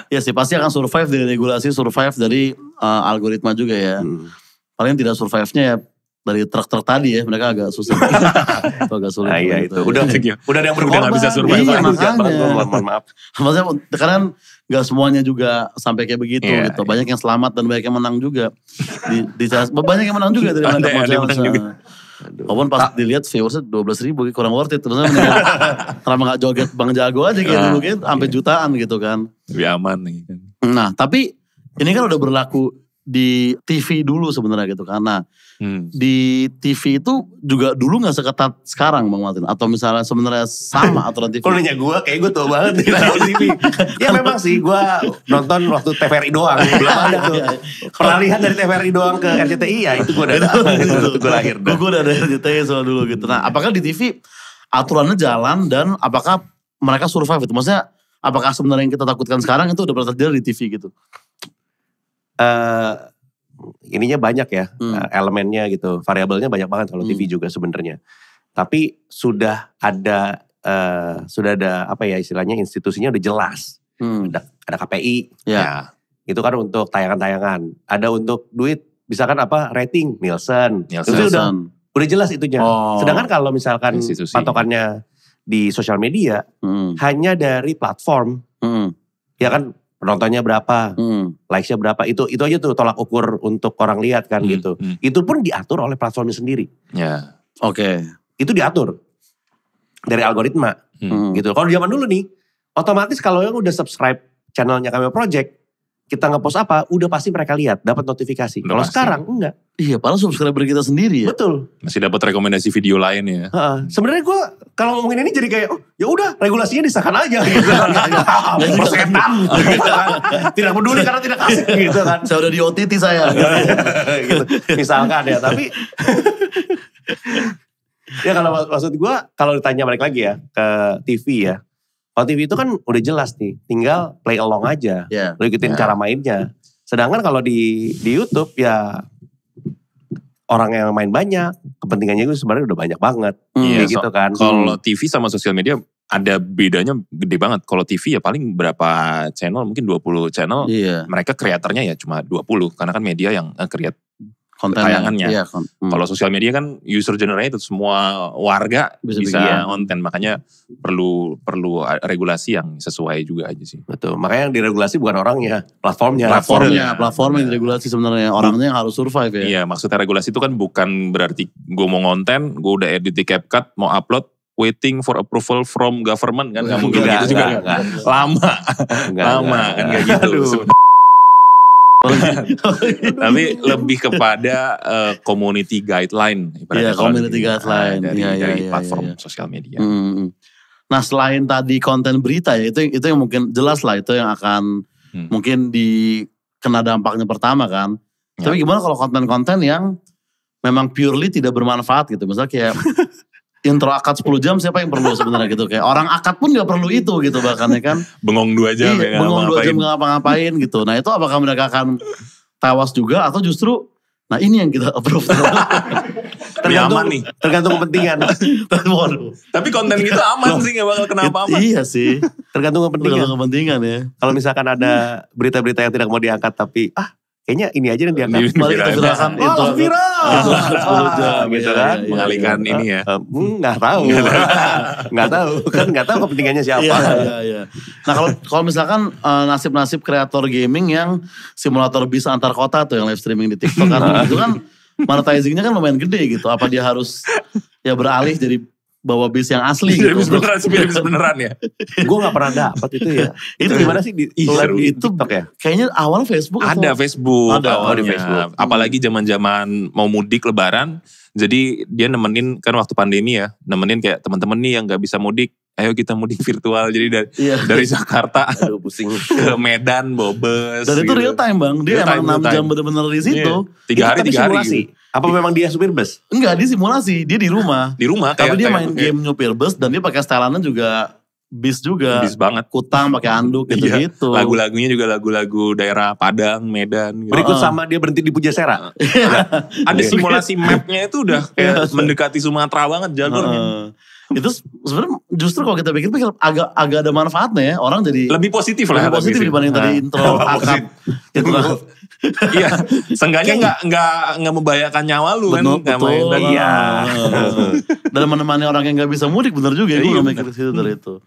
Ya sih pasti akan survive dari regulasi, survive dari algoritma juga ya. Paling tidak survive-nya ya dari truk-truk tadi ya, mereka agak susah. Itu agak sulit. Nah, iya itu. Udah ada yang berkorban. Udah gak bisa survive. Iya makanya. Mohon maaf. Maksudnya karena gak semuanya juga sampai kayak begitu gitu. Banyak yang selamat dan banyak yang menang juga. Banyak yang menang juga dari ada yang menang juga. Walaupun pas dilihat viewersnya 12.000 kurang worth it. Terus kenapa gak joget Bang Jago aja gitu. Mungkin sampai jutaan gitu kan. Lebih aman gitu kan. Nah tapi ini kan udah berlaku di TV dulu sebenarnya gitu. Karena di TV itu juga dulu gak seketat sekarang Bang Martin. Atau misalnya sebenarnya sama aturan TV. Kalau nanya gue kayak gue tua banget di TV. Ya memang sih gue nonton waktu TVRI doang. Belum ada tuh. Peralihan dari TVRI doang ke RCTI ya itu gue udah ada. Waktu gue lahir. Gue udah ada RCTI soal dulu gitu. Nah apakah di TV aturannya jalan dan apakah mereka survive itu? Maksudnya apakah sebenarnya yang kita takutkan sekarang itu udah pernah terjadi di TV gitu? Ininya banyak ya elemennya gitu, variabelnya banyak banget kalau TV juga sebenarnya. Tapi sudah ada apa ya istilahnya institusinya udah jelas. Ada KPI, ya itu kan untuk tayangan-tayangan. Ada untuk duit, misalkan rating Nielsen. Udah jelas itunya. Sedangkan kalau misalkan patokannya di sosial media hanya dari platform, ya kan. Penontonnya berapa, likes-nya berapa, itu aja tuh tolak ukur untuk orang lihat kan gitu. Itu pun diatur oleh platformnya sendiri. Ya. Oke. Itu diatur dari algoritma gitu. Kalau zaman dulu nih, otomatis kalau yang udah subscribe channelnya Cameo Project, kita ngepost apa, udah pasti mereka lihat, dapat notifikasi. Kalau sekarang enggak. Iya, padahal subscriber kita sendiri ya. Betul. Masih dapat rekomendasi video lain ya. Sebenarnya gue kalau ngomongin ini jadi kayak, ya udah regulasinya disahkan aja gitu kan. Persetan gitu kan. Tidak peduli karena tidak asik gitu kan. Saya udah di OTT saya. Gitu. Misalkan ya, tapi ya kalau maksud gue kalau ditanya balik lagi ya ke TV ya. Kalau TV itu kan udah jelas nih, tinggal play along aja, lo ikutin cara mainnya. Sedangkan kalau di YouTube ya orang yang main banyak, kepentingannya itu sebenarnya udah banyak banget, gitu kan. Kalau TV sama sosial media ada bedanya gede banget. Kalau TV ya paling berapa channel, mungkin 20 channel, mereka kreatornya ya cuma 20, karena kan media yang create tayangannya. Kalau sosial media kan user generated, semua warga bisa konten, makanya perlu regulasi yang sesuai juga aja sih. Betul, makanya yang diregulasi bukan orangnya, platformnya. Platform yang diregulasi sebenarnya, orangnya yang harus survive ya. Iya, maksudnya regulasi itu kan bukan berarti gue mau ngonten, gue udah edit di CapCut, mau upload, waiting for approval from government kan, gak mungkin gitu juga. Lama kan gak gitu. Tapi lebih kepada community guideline. Iya, community guideline. Dari platform sosial media. Nah selain tadi konten berita ya, itu yang mungkin jelas lah, itu yang akan mungkin kena dampaknya pertama kan. Tapi gimana kalau konten-konten yang memang purely tidak bermanfaat gitu. Misalnya kayak intro akad 10 jam siapa yang perlu sebenarnya gitu. Kayak orang akad pun gak perlu itu gitu bahkan ya kan. Bengong 2 jam ya. Bengong 2 jam gak ngapa-ngapain gitu. Nah itu apakah mereka akan tewas juga atau justru nah ini yang kita approve. Tergantung kepentingan. Tapi konten gitu aman sih, gak bakal kenapa-apa. Iya sih. Tergantung kepentingan ya. Kalau misalkan ada berita-berita yang tidak mau diangkat tapi kayaknya ini aja yang diangkat. Mari kita gerakan itu. Viral. Gitu kan. Mengalihkan ini ya. Nggak tahu. Kan nggak tahu kepentingannya siapa. Iya. Nah kalau misalkan nasib-nasib kreator gaming yang simulator bis antar kota tuh yang live streaming di TikTok kan. Itu kan monetizingnya kan lumayan gede gitu. Apa dia harus ya beralih jadi bawa bis yang asli gitu. Bis beneran ya. Gue gak pernah dapet itu ya. Itu gimana sih di TikTok ya? Kayaknya awal Facebook. Ada Facebook. Ada di Facebook. Apalagi zaman-zaman mau mudik lebaran. Jadi dia nemenin kan waktu pandemi ya. Nemenin kayak teman-teman nih yang gak bisa mudik. Ayo kita mudik virtual. Jadi dari Jakarta ke Medan bawa bus. Dan itu real time bang. Dia emang 6 jam bener-bener di situ. 3 hari. Gitu. Apa memang dia supir bus? Enggak, dia simulasi. Dia di rumah. Tapi dia main game nyupir bus dan dia pakai stylannya juga bis juga. Bis banget. Kutang pakai anduk gitu-gitu. Lagu-lagunya juga lagu-lagu daerah Padang, Medan. Gitu. Berikut sama dia berhenti di Pujasera. Ada simulasi mapnya itu udah kayak mendekati Sumatera banget jalurnya. Itu sebenarnya justru kalau kita pikir-pikir agak ada manfaatnya ya. Orang jadi lebih positif lah. Lebih positif dibanding tadi intro akad. Gitu kan. Iya, seenggaknya nggak membahayakan nyawa lu betul, kan. Betul. Iya. Dan menemani orang yang nggak bisa mudik bener juga. Gue gak mikir situ dari itu.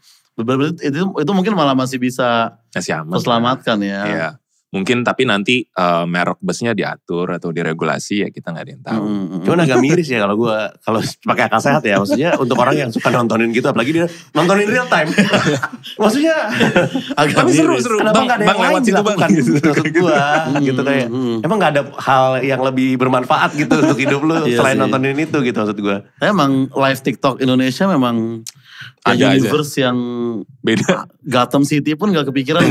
Itu mungkin malah masih bisa terselamatkan ya. Iya. Mungkin tapi nanti merek busnya diatur atau diregulasi ya kita gak ada yang tahu. Cuman agak miris ya kalau gue kalau pakai akal sehat ya. Maksudnya untuk orang yang suka nontonin gitu apalagi dia nontonin real time. Maksudnya agak seru. Kenapa gak ada yang lain dilakukan gitu maksud gue. Gitu kayak emang gak ada hal yang lebih bermanfaat gitu untuk hidup lu selain nontonin itu gitu maksud gue. Emang live TikTok Indonesia memang ada universe yang beda. Gotham City pun gak kepikiran.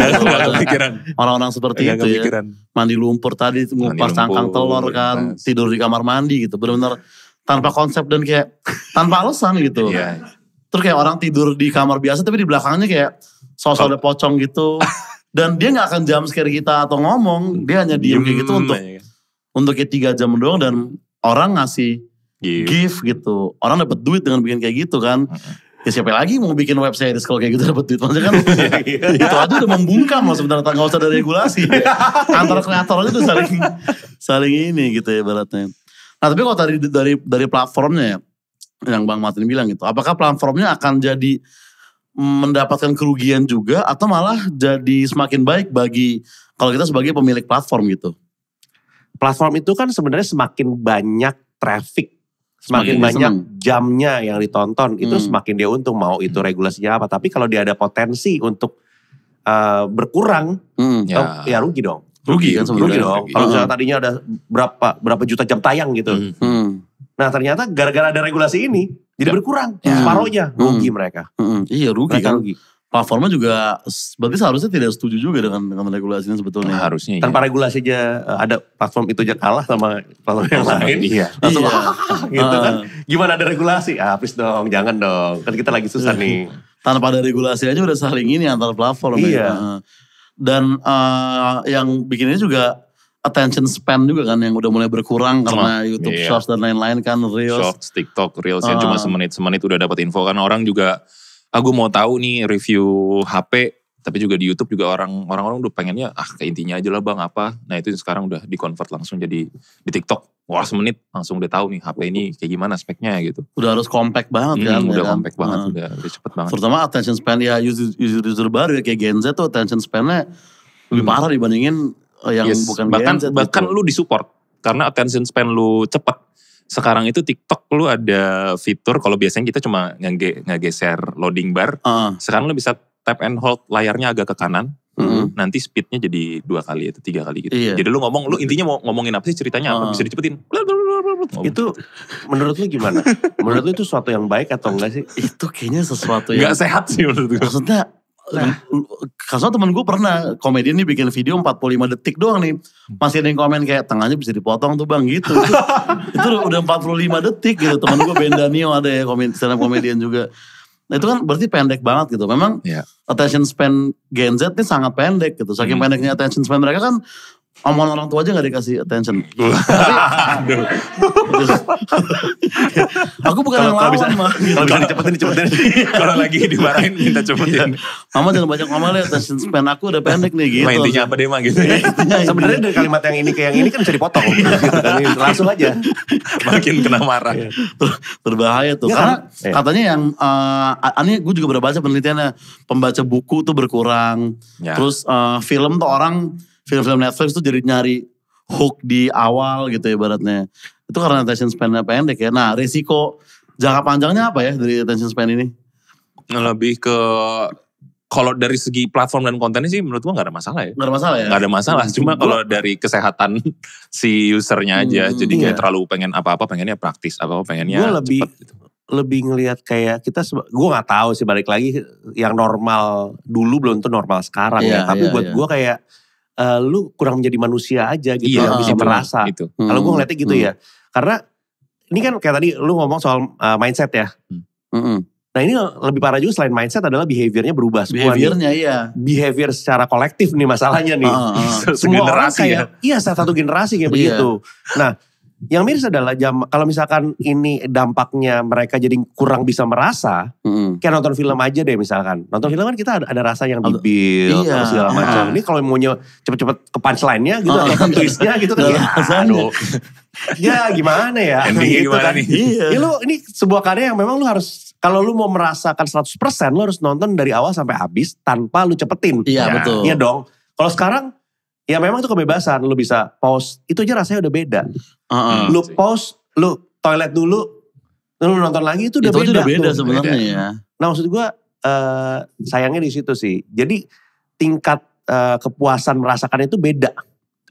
Orang-orang seperti itu ya. Mandi lumpur tadi, ngupas cangkang telur kan. Tidur di kamar mandi gitu. Benar-benar tanpa konsep dan kayak tanpa alasan gitu. Terus kayak orang tidur di kamar biasa tapi di belakangnya kayak sosok ada pocong gitu. Dan dia gak akan jump scare kita atau ngomong. Dia hanya diem kayak gitu untuk kayak 3 jam doang. Dan orang ngasih gift gitu. Orang dapat duit dengan bikin kayak gitu kan. Ya siapa lagi mau bikin web series kalau kayak gitu dapat duit. Maksudnya kan itu aja udah membungkam loh sebenarnya. Gak usah ada regulasi. Antara kreator aja tuh saling ini gitu ya baratnya. Nah tapi kalau tadi dari platformnya ya, yang Bang Martin bilang gitu. Apakah platformnya akan jadi mendapatkan kerugian juga atau malah jadi semakin baik bagi kalau kita sebagai pemilik platform gitu? Platform itu kan sebenarnya semakin banyak traffic. Semakin banyak jamnya yang ditonton itu semakin dia untung mau itu regulasinya apa. Tapi kalau dia ada potensi untuk berkurang ya rugi dong. Rugi kan sebenarnya. Rugi dong. Kalau misalnya tadinya ada berapa juta jam tayang gitu. Nah ternyata gara-gara ada regulasi ini jadi berkurang. Separohnya rugi mereka. Iya rugi kan. Rugi. Platformnya juga berarti seharusnya tidak setuju juga dengan regulasinya sebetulnya. Harusnya tanpa regulasi aja ada platform itu aja kalah sama platform yang lain. Langsung gitu kan. Gimana ada regulasi? Please dong, jangan dong. Kan kita lagi susah nih. Tanpa ada regulasi aja udah saling ini antar platform. Iya. Dan yang bikinnya juga attention span juga kan yang udah mulai berkurang karena YouTube Shorts dan lain-lain kan. Reels. Shorts, TikTok, Reels yang cuma semenit udah dapat info kan orang juga gue mau tahu nih review HP, tapi juga di YouTube juga orang-orang udah pengennya ke intinya aja lah bang apa. Nah itu sekarang udah di-convert langsung jadi di TikTok. Wah semenit langsung udah tahu nih HP ini kayak gimana speknya gitu. Udah harus compact banget kan. Udah compact banget, udah cepet banget. Terutama attention span ya user baru ya kayak Gen Z tuh attention span-nya lebih parah dibandingin yang bukan Gen Z. Bahkan lu disupport karena attention span lu cepet. Sekarang itu TikTok lu ada fitur kalau biasanya kita cuma ngegeser loading bar. Sekarang lu bisa tap and hold layarnya agak ke kanan. Nanti speednya jadi 2 kali atau 3 kali gitu. Jadi lu intinya mau ngomongin apa sih ceritanya apa bisa dicepetin. Itu menurut lu gimana? Menurut lu itu sesuatu yang baik atau enggak sih? Itu kayaknya sesuatu yang gak sehat sih menurut gue. Maksudnya Karena temen gue pernah komedian nih bikin video 45 detik doang nih. Masih ada yang komen kayak tengahnya bisa dipotong tuh bang gitu. Itu udah 45 detik gitu. Temen gue Ben Danio ada ya stand up komedian juga. Nah itu kan berarti pendek banget gitu. Memang attention span Gen Z ini sangat pendek gitu. Saking pendeknya attention span mereka kan omongan orang tua aja gak dikasih attention. Aku bukan yang lawan mah. Kalau bisa dicepetin. Kalau lagi dimarahin minta cepetin. Mama jangan banyak ngomong lihat attention span aku udah pendek nih gitu. Intinya apa deh mah gitu. Sebenarnya dari kalimat yang ini ke yang ini kan bisa dipotong. Gitu kan. Langsung aja. Makin kena marah. Berbahaya tuh. Karena katanya yang, ini gue juga baca penelitiannya. Pembaca buku tuh berkurang. Terus film tuh orang... Film-film Netflix tuh jadi nyari hook di awal gitu ya ibaratnya. Itu karena attention span-nya pendek ya. Nah resiko jangka panjangnya apa ya dari attention span ini? Lebih ke, kalau dari segi platform dan kontennya sih menurut gua gak ada masalah ya. Gak ada masalah ya? Gak ada masalah, cuma kalau dari kesehatan si usernya aja. Jadi kayak terlalu pengen apa-apa pengennya praktis, apa-apa pengennya cepet gitu. Lebih ngelihat kayak kita, gue gak tahu sih balik lagi yang normal dulu belum tuh normal sekarang ya. Tapi buat gue kayak, lu kurang menjadi manusia aja gitu yang bisa merasa. Gitu. Kalau gue ngeliatnya gitu ya. Karena ini kan kayak tadi lu ngomong soal mindset ya. Nah ini lebih parah juga selain mindset adalah behaviornya berubah semua. Behaviornya iya. Behavior secara kolektif nih masalahnya nih. Semua orang kayak, iya satu generasi kayak begitu. Nah yang miris adalah kalau misalkan ini dampaknya mereka jadi kurang bisa merasa, kayak nonton film aja deh misalkan. Nonton film kan kita ada rasa yang di-build atau segala macam. Ini kalau maunya cepet-cepet ke punchline-nya gitu atau ke twist-nya gitu kan. Ya gimana ya. Endingnya gitu gimana kan. nih. Ya lu ini sebuah karya yang memang lu harus, kalau lu mau merasakan 100% lu harus nonton dari awal sampai habis tanpa lu cepetin. Iya betul. Iya dong. Kalau sekarang ya memang itu kebebasan, lu bisa pause, itu aja rasanya udah beda. Lu pause, lu toilet dulu, lu nonton lagi itu udah beda. Itu udah beda sebenarnya ya. Nah maksud gue sayangnya di situ sih. Jadi tingkat kepuasan merasakan itu beda.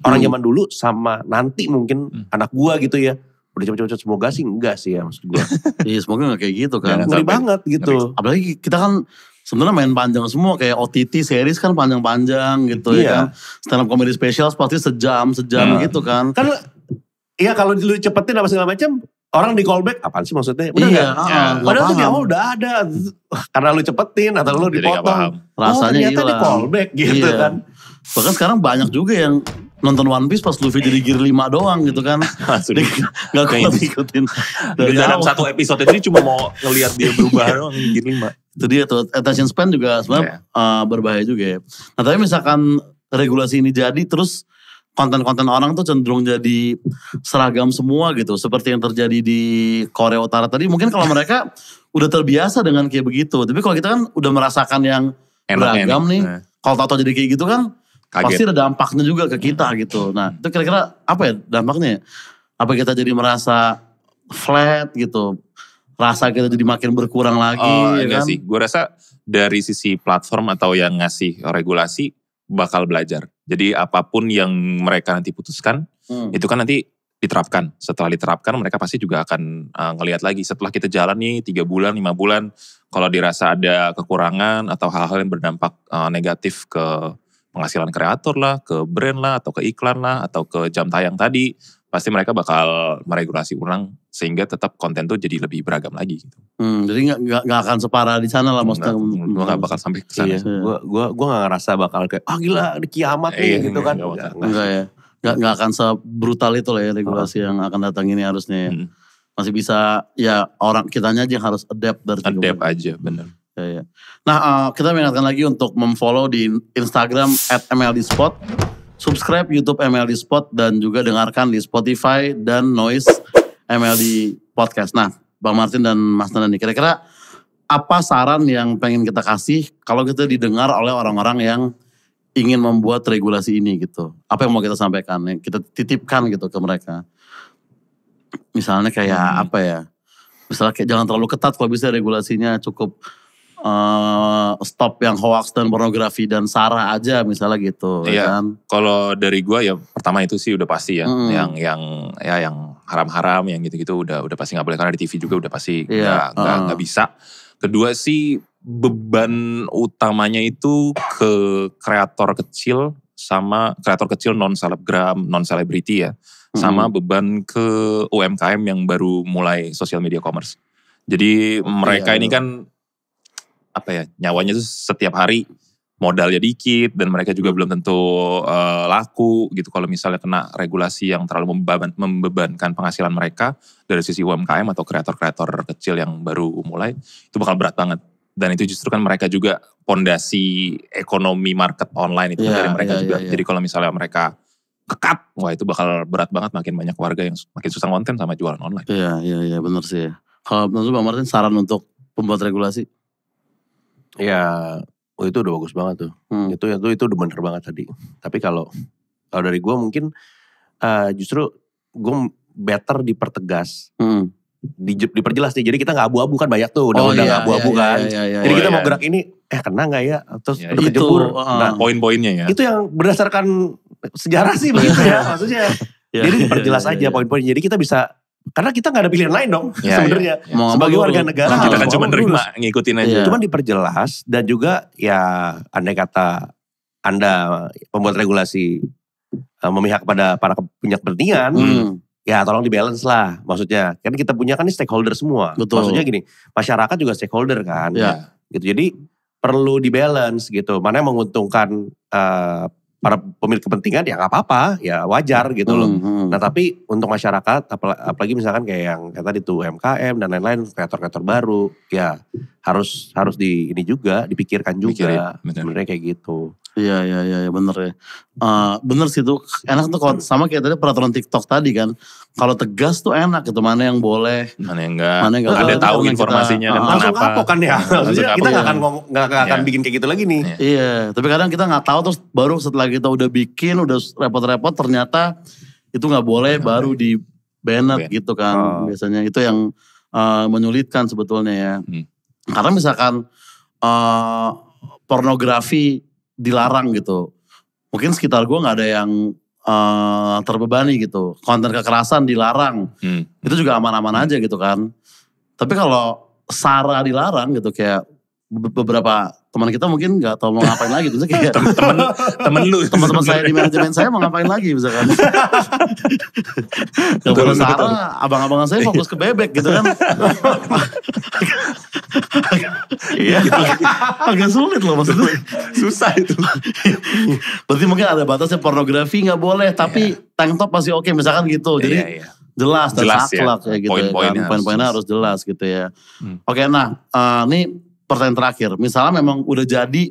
Orang zaman dulu sama nanti mungkin anak gue gitu ya. Udah cepet-cepet semoga sih enggak sih ya maksud gue. Iya semoga gak kayak gitu kan. Ngeri banget gitu. Apalagi kita kan sebenarnya main panjang semua kayak OTT series kan panjang-panjang gitu ya kan. Stand up comedy special pasti sejam gitu kan. Kan iya kalau dulu cepetin apa segala macam orang di callback apaan sih maksudnya? Bener gak? Padahal tuh di awal udah ada. Karena lu cepetin atau lu dipotong. Rasanya ternyata di callback gitu kan. Bahkan sekarang banyak juga yang nonton One Piece pas Luffy jadi gear 5 doang gitu kan. Gak kuat ikutin. Dalam satu episode ini cuma mau ngelihat dia berubah doang gear 5. Itu dia tuh, attention span juga sebenarnya berbahaya juga ya. Nah tapi misalkan regulasi ini jadi terus konten-konten orang tuh cenderung jadi seragam semua gitu. Seperti yang terjadi di Korea Utara tadi. Mungkin kalau mereka udah terbiasa dengan kayak begitu. Tapi kalau kita kan udah merasakan yang beragam nih. Kalau tahu-tahu jadi kayak gitu kan kaget. Pasti ada dampaknya juga ke kita gitu. Nah itu kira-kira apa ya dampaknya? Apa kita jadi merasa flat gitu? Rasa kita jadi makin berkurang lagi ya enggak kan? Sih, gue rasa dari sisi platform atau yang ngasih regulasi bakal belajar. Jadi apapun yang mereka nanti putuskan, itu kan nanti diterapkan. Setelah diterapkan mereka pasti juga akan ngelihat lagi. Setelah kita jalan nih 3 bulan, 5 bulan, kalau dirasa ada kekurangan atau hal-hal yang berdampak negatif ke penghasilan kreator lah, ke brand lah, atau ke iklan lah, atau ke jam tayang tadi, pasti mereka bakal meregulasi ulang sehingga tetap konten tuh jadi lebih beragam lagi gitu. Jadi gak akan separah di sana lah maksudnya. Gue gak bakal sampai ke sana. Gue gak ngerasa bakal kayak gila ada kiamat nih gitu kan. Enggak ya. Gak akan sebrutal itu lah ya regulasi yang akan datang ini harusnya ya. Masih bisa ya orang kitanya aja yang harus adapt dari adapt aja bener. Ya. Nah kita mengingatkan lagi untuk memfollow di Instagram @mldspot. Subscribe YouTube MLD Spot dan juga dengarkan di Spotify dan Noise MLD Podcast. Nah, Bang Martin dan Mas Nandani, kira-kira apa saran yang pengen kita kasih kalau kita didengar oleh orang-orang yang ingin membuat regulasi ini gitu? Apa yang mau kita sampaikan, yang kita titipkan gitu ke mereka? Misalnya kayak apa ya? Misalnya kayak jangan terlalu ketat kalau bisa regulasinya cukup stop yang hoax dan pornografi dan sara aja misalnya gitu. Iya. Kan? Kalau dari gue ya pertama itu sih udah pasti ya, yang haram-haram yang gitu-gitu udah pasti nggak boleh karena di TV juga udah pasti nggak bisa. Kedua sih beban utamanya itu ke kreator kecil sama kreator kecil non selebgram, non selebriti ya. Sama beban ke UMKM yang baru mulai social media commerce. Jadi mereka ini kan apa ya, nyawanya tuh setiap hari modalnya dikit dan mereka juga belum tentu laku gitu. Kalau misalnya kena regulasi yang terlalu membebankan penghasilan mereka dari sisi UMKM atau kreator-kreator kecil yang baru mulai, itu bakal berat banget. Dan itu justru kan mereka juga pondasi ekonomi market online itu dari mereka juga. Jadi kalau misalnya mereka kekat, wah itu bakal berat banget, makin banyak warga yang makin susah konten sama jualan online. Iya benar sih. Kalau menurut Bang Martin saran untuk pembuat regulasi? Ya, itu udah bagus banget tuh. Itu udah bener banget tadi. Tapi kalau dari gue mungkin justru gue better dipertegas. Diperjelas nih. Jadi kita gak abu-abu kan, banyak tuh undang-undang abu-abu kan. Jadi kita mau gerak ini, kena gak ya? Terus udah kejebur. Nah, poin-poinnya ya. Itu yang berdasarkan sejarah sih begitu ya. Maksudnya. Jadi diperjelas aja poin-poinnya. Jadi kita bisa, karena kita gak ada pilihan lain dong sebenarnya. Sebagai warga negara. Kita kan cuma nerima, ngikutin aja. Cuman diperjelas dan juga ya andai kata Anda pembuat regulasi memihak pada para punya kepentingan, ya tolong dibalance lah. Maksudnya kan kita punya kan ini stakeholder semua. Betul. Maksudnya gini, masyarakat juga stakeholder kan. Gitu. Jadi perlu dibalance gitu. Mana yang menguntungkan para pemilik kepentingan ya gak apa-apa, ya wajar gitu loh. Nah tapi untuk masyarakat, apalagi misalkan kayak yang tadi tuh UMKM dan lain-lain, kreator-kreator baru, ya harus ini juga dipikirkan juga. Sebenarnya kayak gitu. Iya bener ya. Bener sih tuh, enak tuh kalau sama kayak tadi peraturan TikTok tadi kan. Kalau tegas tuh enak gitu, mana yang boleh, mana yang enggak. Ada tahu informasinya kan. Langsung kapok kan ya. Maksudnya kita gak akan bikin kayak gitu lagi nih. Iya, tapi kadang kita gak tahu terus baru setelah kita udah bikin, udah repot-repot ternyata itu gak boleh, baru di banned gitu kan. Biasanya itu yang menyulitkan sebetulnya ya. Karena misalkan pornografi dilarang gitu. Mungkin sekitar gue gak ada yang terbebani gitu. Konten kekerasan dilarang. Itu juga aman-aman aja gitu kan. Tapi kalau SARA dilarang gitu, kayak beberapa teman kita mungkin gak tahu mau ngapain lagi. Terus kayak teman-teman saya di manajemen saya mau ngapain lagi misalkan. Kalau SARA, abang-abangan saya fokus ke bebek gitu kan. Iya, agak sulit loh maksudnya. Susah itu. Berarti mungkin ada batasnya, pornografi gak boleh, tapi tank top masih oke misalkan gitu. Jadi jelas dan saklek ya gitu ya kan. Poin-poinnya harus jelas gitu ya. Oke, nah ini pertanyaan terakhir. Misalnya memang udah jadi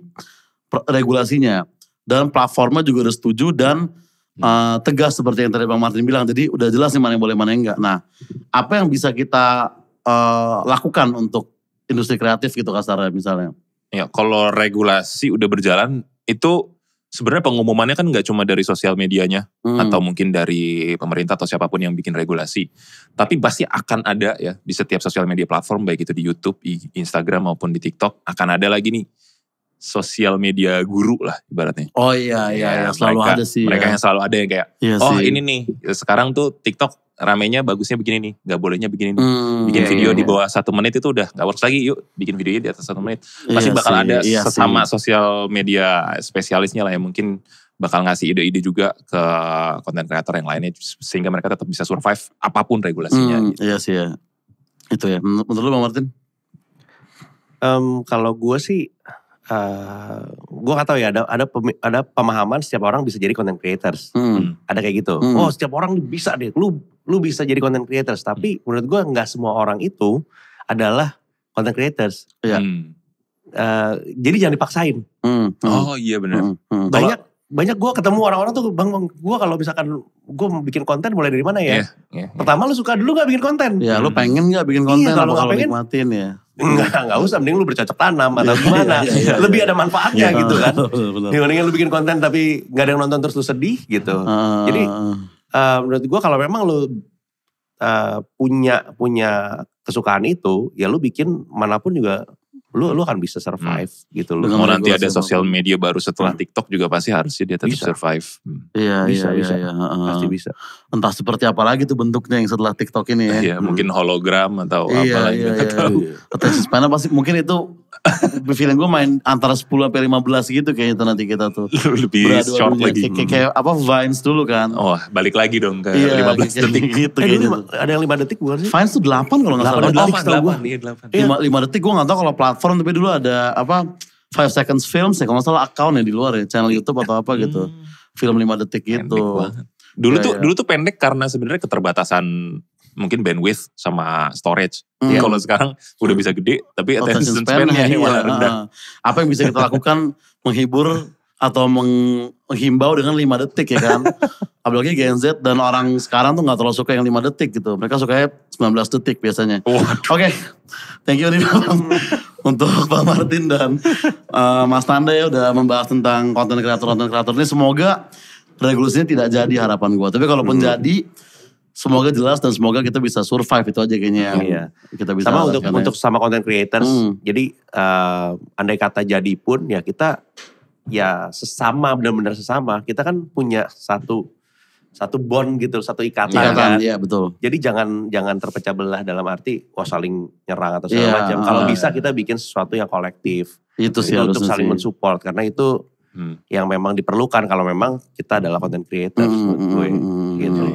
regulasinya dan platformnya juga udah setuju dan tegas seperti yang tadi Bang Martin bilang. Jadi udah jelas nih mana yang boleh mana yang enggak. Nah, apa yang bisa kita lakukan untuk industri kreatif gitu kasarnya misalnya? Ya, kalau regulasi udah berjalan itu sebenarnya pengumumannya kan nggak cuma dari sosial medianya atau mungkin dari pemerintah atau siapapun yang bikin regulasi, tapi pasti akan ada ya di setiap sosial media platform, baik itu di YouTube, di Instagram maupun di TikTok, akan ada lagi nih sosial media guru lah ibaratnya. Oh iya, selalu mereka, ada sih. Mereka yang selalu ada yang kayak, sih. Ini nih sekarang tuh TikTok ramenya bagusnya begini nih, gak bolehnya begini nih. Bikin video di bawah 1 menit itu udah gak works lagi, yuk bikin videonya di atas 1 menit. Pasti bakal ada sesama sosial media spesialisnya lah yang mungkin bakal ngasih ide-ide juga ke konten kreator yang lainnya, sehingga mereka tetap bisa survive apapun regulasinya. Gitu. Iya sih ya, itu ya. Menurut lu Bang Martin? Kalau gue sih, gue gak tahu ya, ada pemahaman setiap orang bisa jadi content creators. Ada kayak gitu. Oh, setiap orang bisa deh, lu bisa jadi content creators. Tapi menurut gue gak semua orang itu adalah content creators. Jadi jangan dipaksain. Oh iya benar. Banyak gue ketemu orang-orang tuh, bang gue kalau misalkan gue bikin konten mulai dari mana ya? Pertama lu suka dulu gak bikin konten? Ya lu pengen gak bikin konten? Kalau pengen nikmatin ya? Enggak usah, mending lu bercocok tanam atau gimana. Lebih ada manfaatnya gitu kan. Mendingan lu bikin konten tapi gak ada yang nonton terus lu sedih gitu. Jadi menurut gue kalau memang lu punya kesukaan itu, ya lu bikin manapun juga lu akan bisa survive gitu loh. Mau nanti ada sosial media baru setelah TikTok juga pasti harusnya dia tetap survive. Bisa. Pasti bisa. Entah seperti apa lagi tuh bentuknya yang setelah TikTok ini ya. Mungkin hologram atau apa lagi. Atau pasti mungkin itu feeling gue main antara 10 sampai 15 gitu kayaknya itu nanti kita tuh. Lebih short lagi. Kayak apa Vines dulu kan. Oh balik lagi dong ke 15 detik. Gitu, ada yang 5 detik bukan sih? Vines tuh 8 kalau gak salah. 8. 5 detik gue gak tahu kalau platform, tapi dulu ada apa 5 seconds films ya kalau gak salah account ya di luar ya. Channel YouTube atau apa gitu. Film 5 detik gitu. Dulu tuh pendek karena sebenarnya keterbatasan mungkin bandwidth sama storage. Kalau sekarang udah bisa gede, tapi attention span-nya malah rendah. Apa yang bisa kita lakukan menghibur atau menghimbau dengan 5 detik ya kan. Apalagi Gen Z dan orang sekarang tuh gak terlalu suka yang 5 detik gitu. Mereka sukanya 19 detik biasanya. Oke, thank you nih untuk Bang Martin dan Mas Tanda ya udah membahas tentang konten kreator ini. Semoga regulasinya tidak jadi harapan gue. Tapi kalaupun jadi, semoga jelas dan semoga kita bisa survive, itu aja kayaknya yang kita bisa. Sama untuk sama content creators. Jadi andai kata jadi pun ya kita ya sesama, benar-benar sesama. Kita kan punya satu bond gitu, satu ikatan kan. Iya betul. Jadi jangan terpecah belah dalam arti saling nyerang atau segala macam. Kalau bisa kita bikin sesuatu yang kolektif. Itu sih untuk saling mensupport, karena itu yang memang diperlukan kalau memang kita adalah content creator menurut gue. Gitu.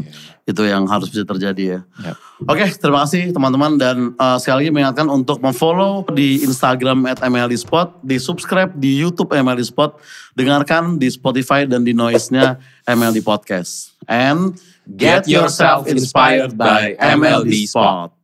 Itu yang harus bisa terjadi ya. Oke, terima kasih teman-teman dan sekali lagi mengingatkan untuk memfollow di Instagram @mldspot, di subscribe di YouTube MLD Spot, dengarkan di Spotify dan di Noise-nya MLD Podcast. And get yourself inspired by MLD Spot.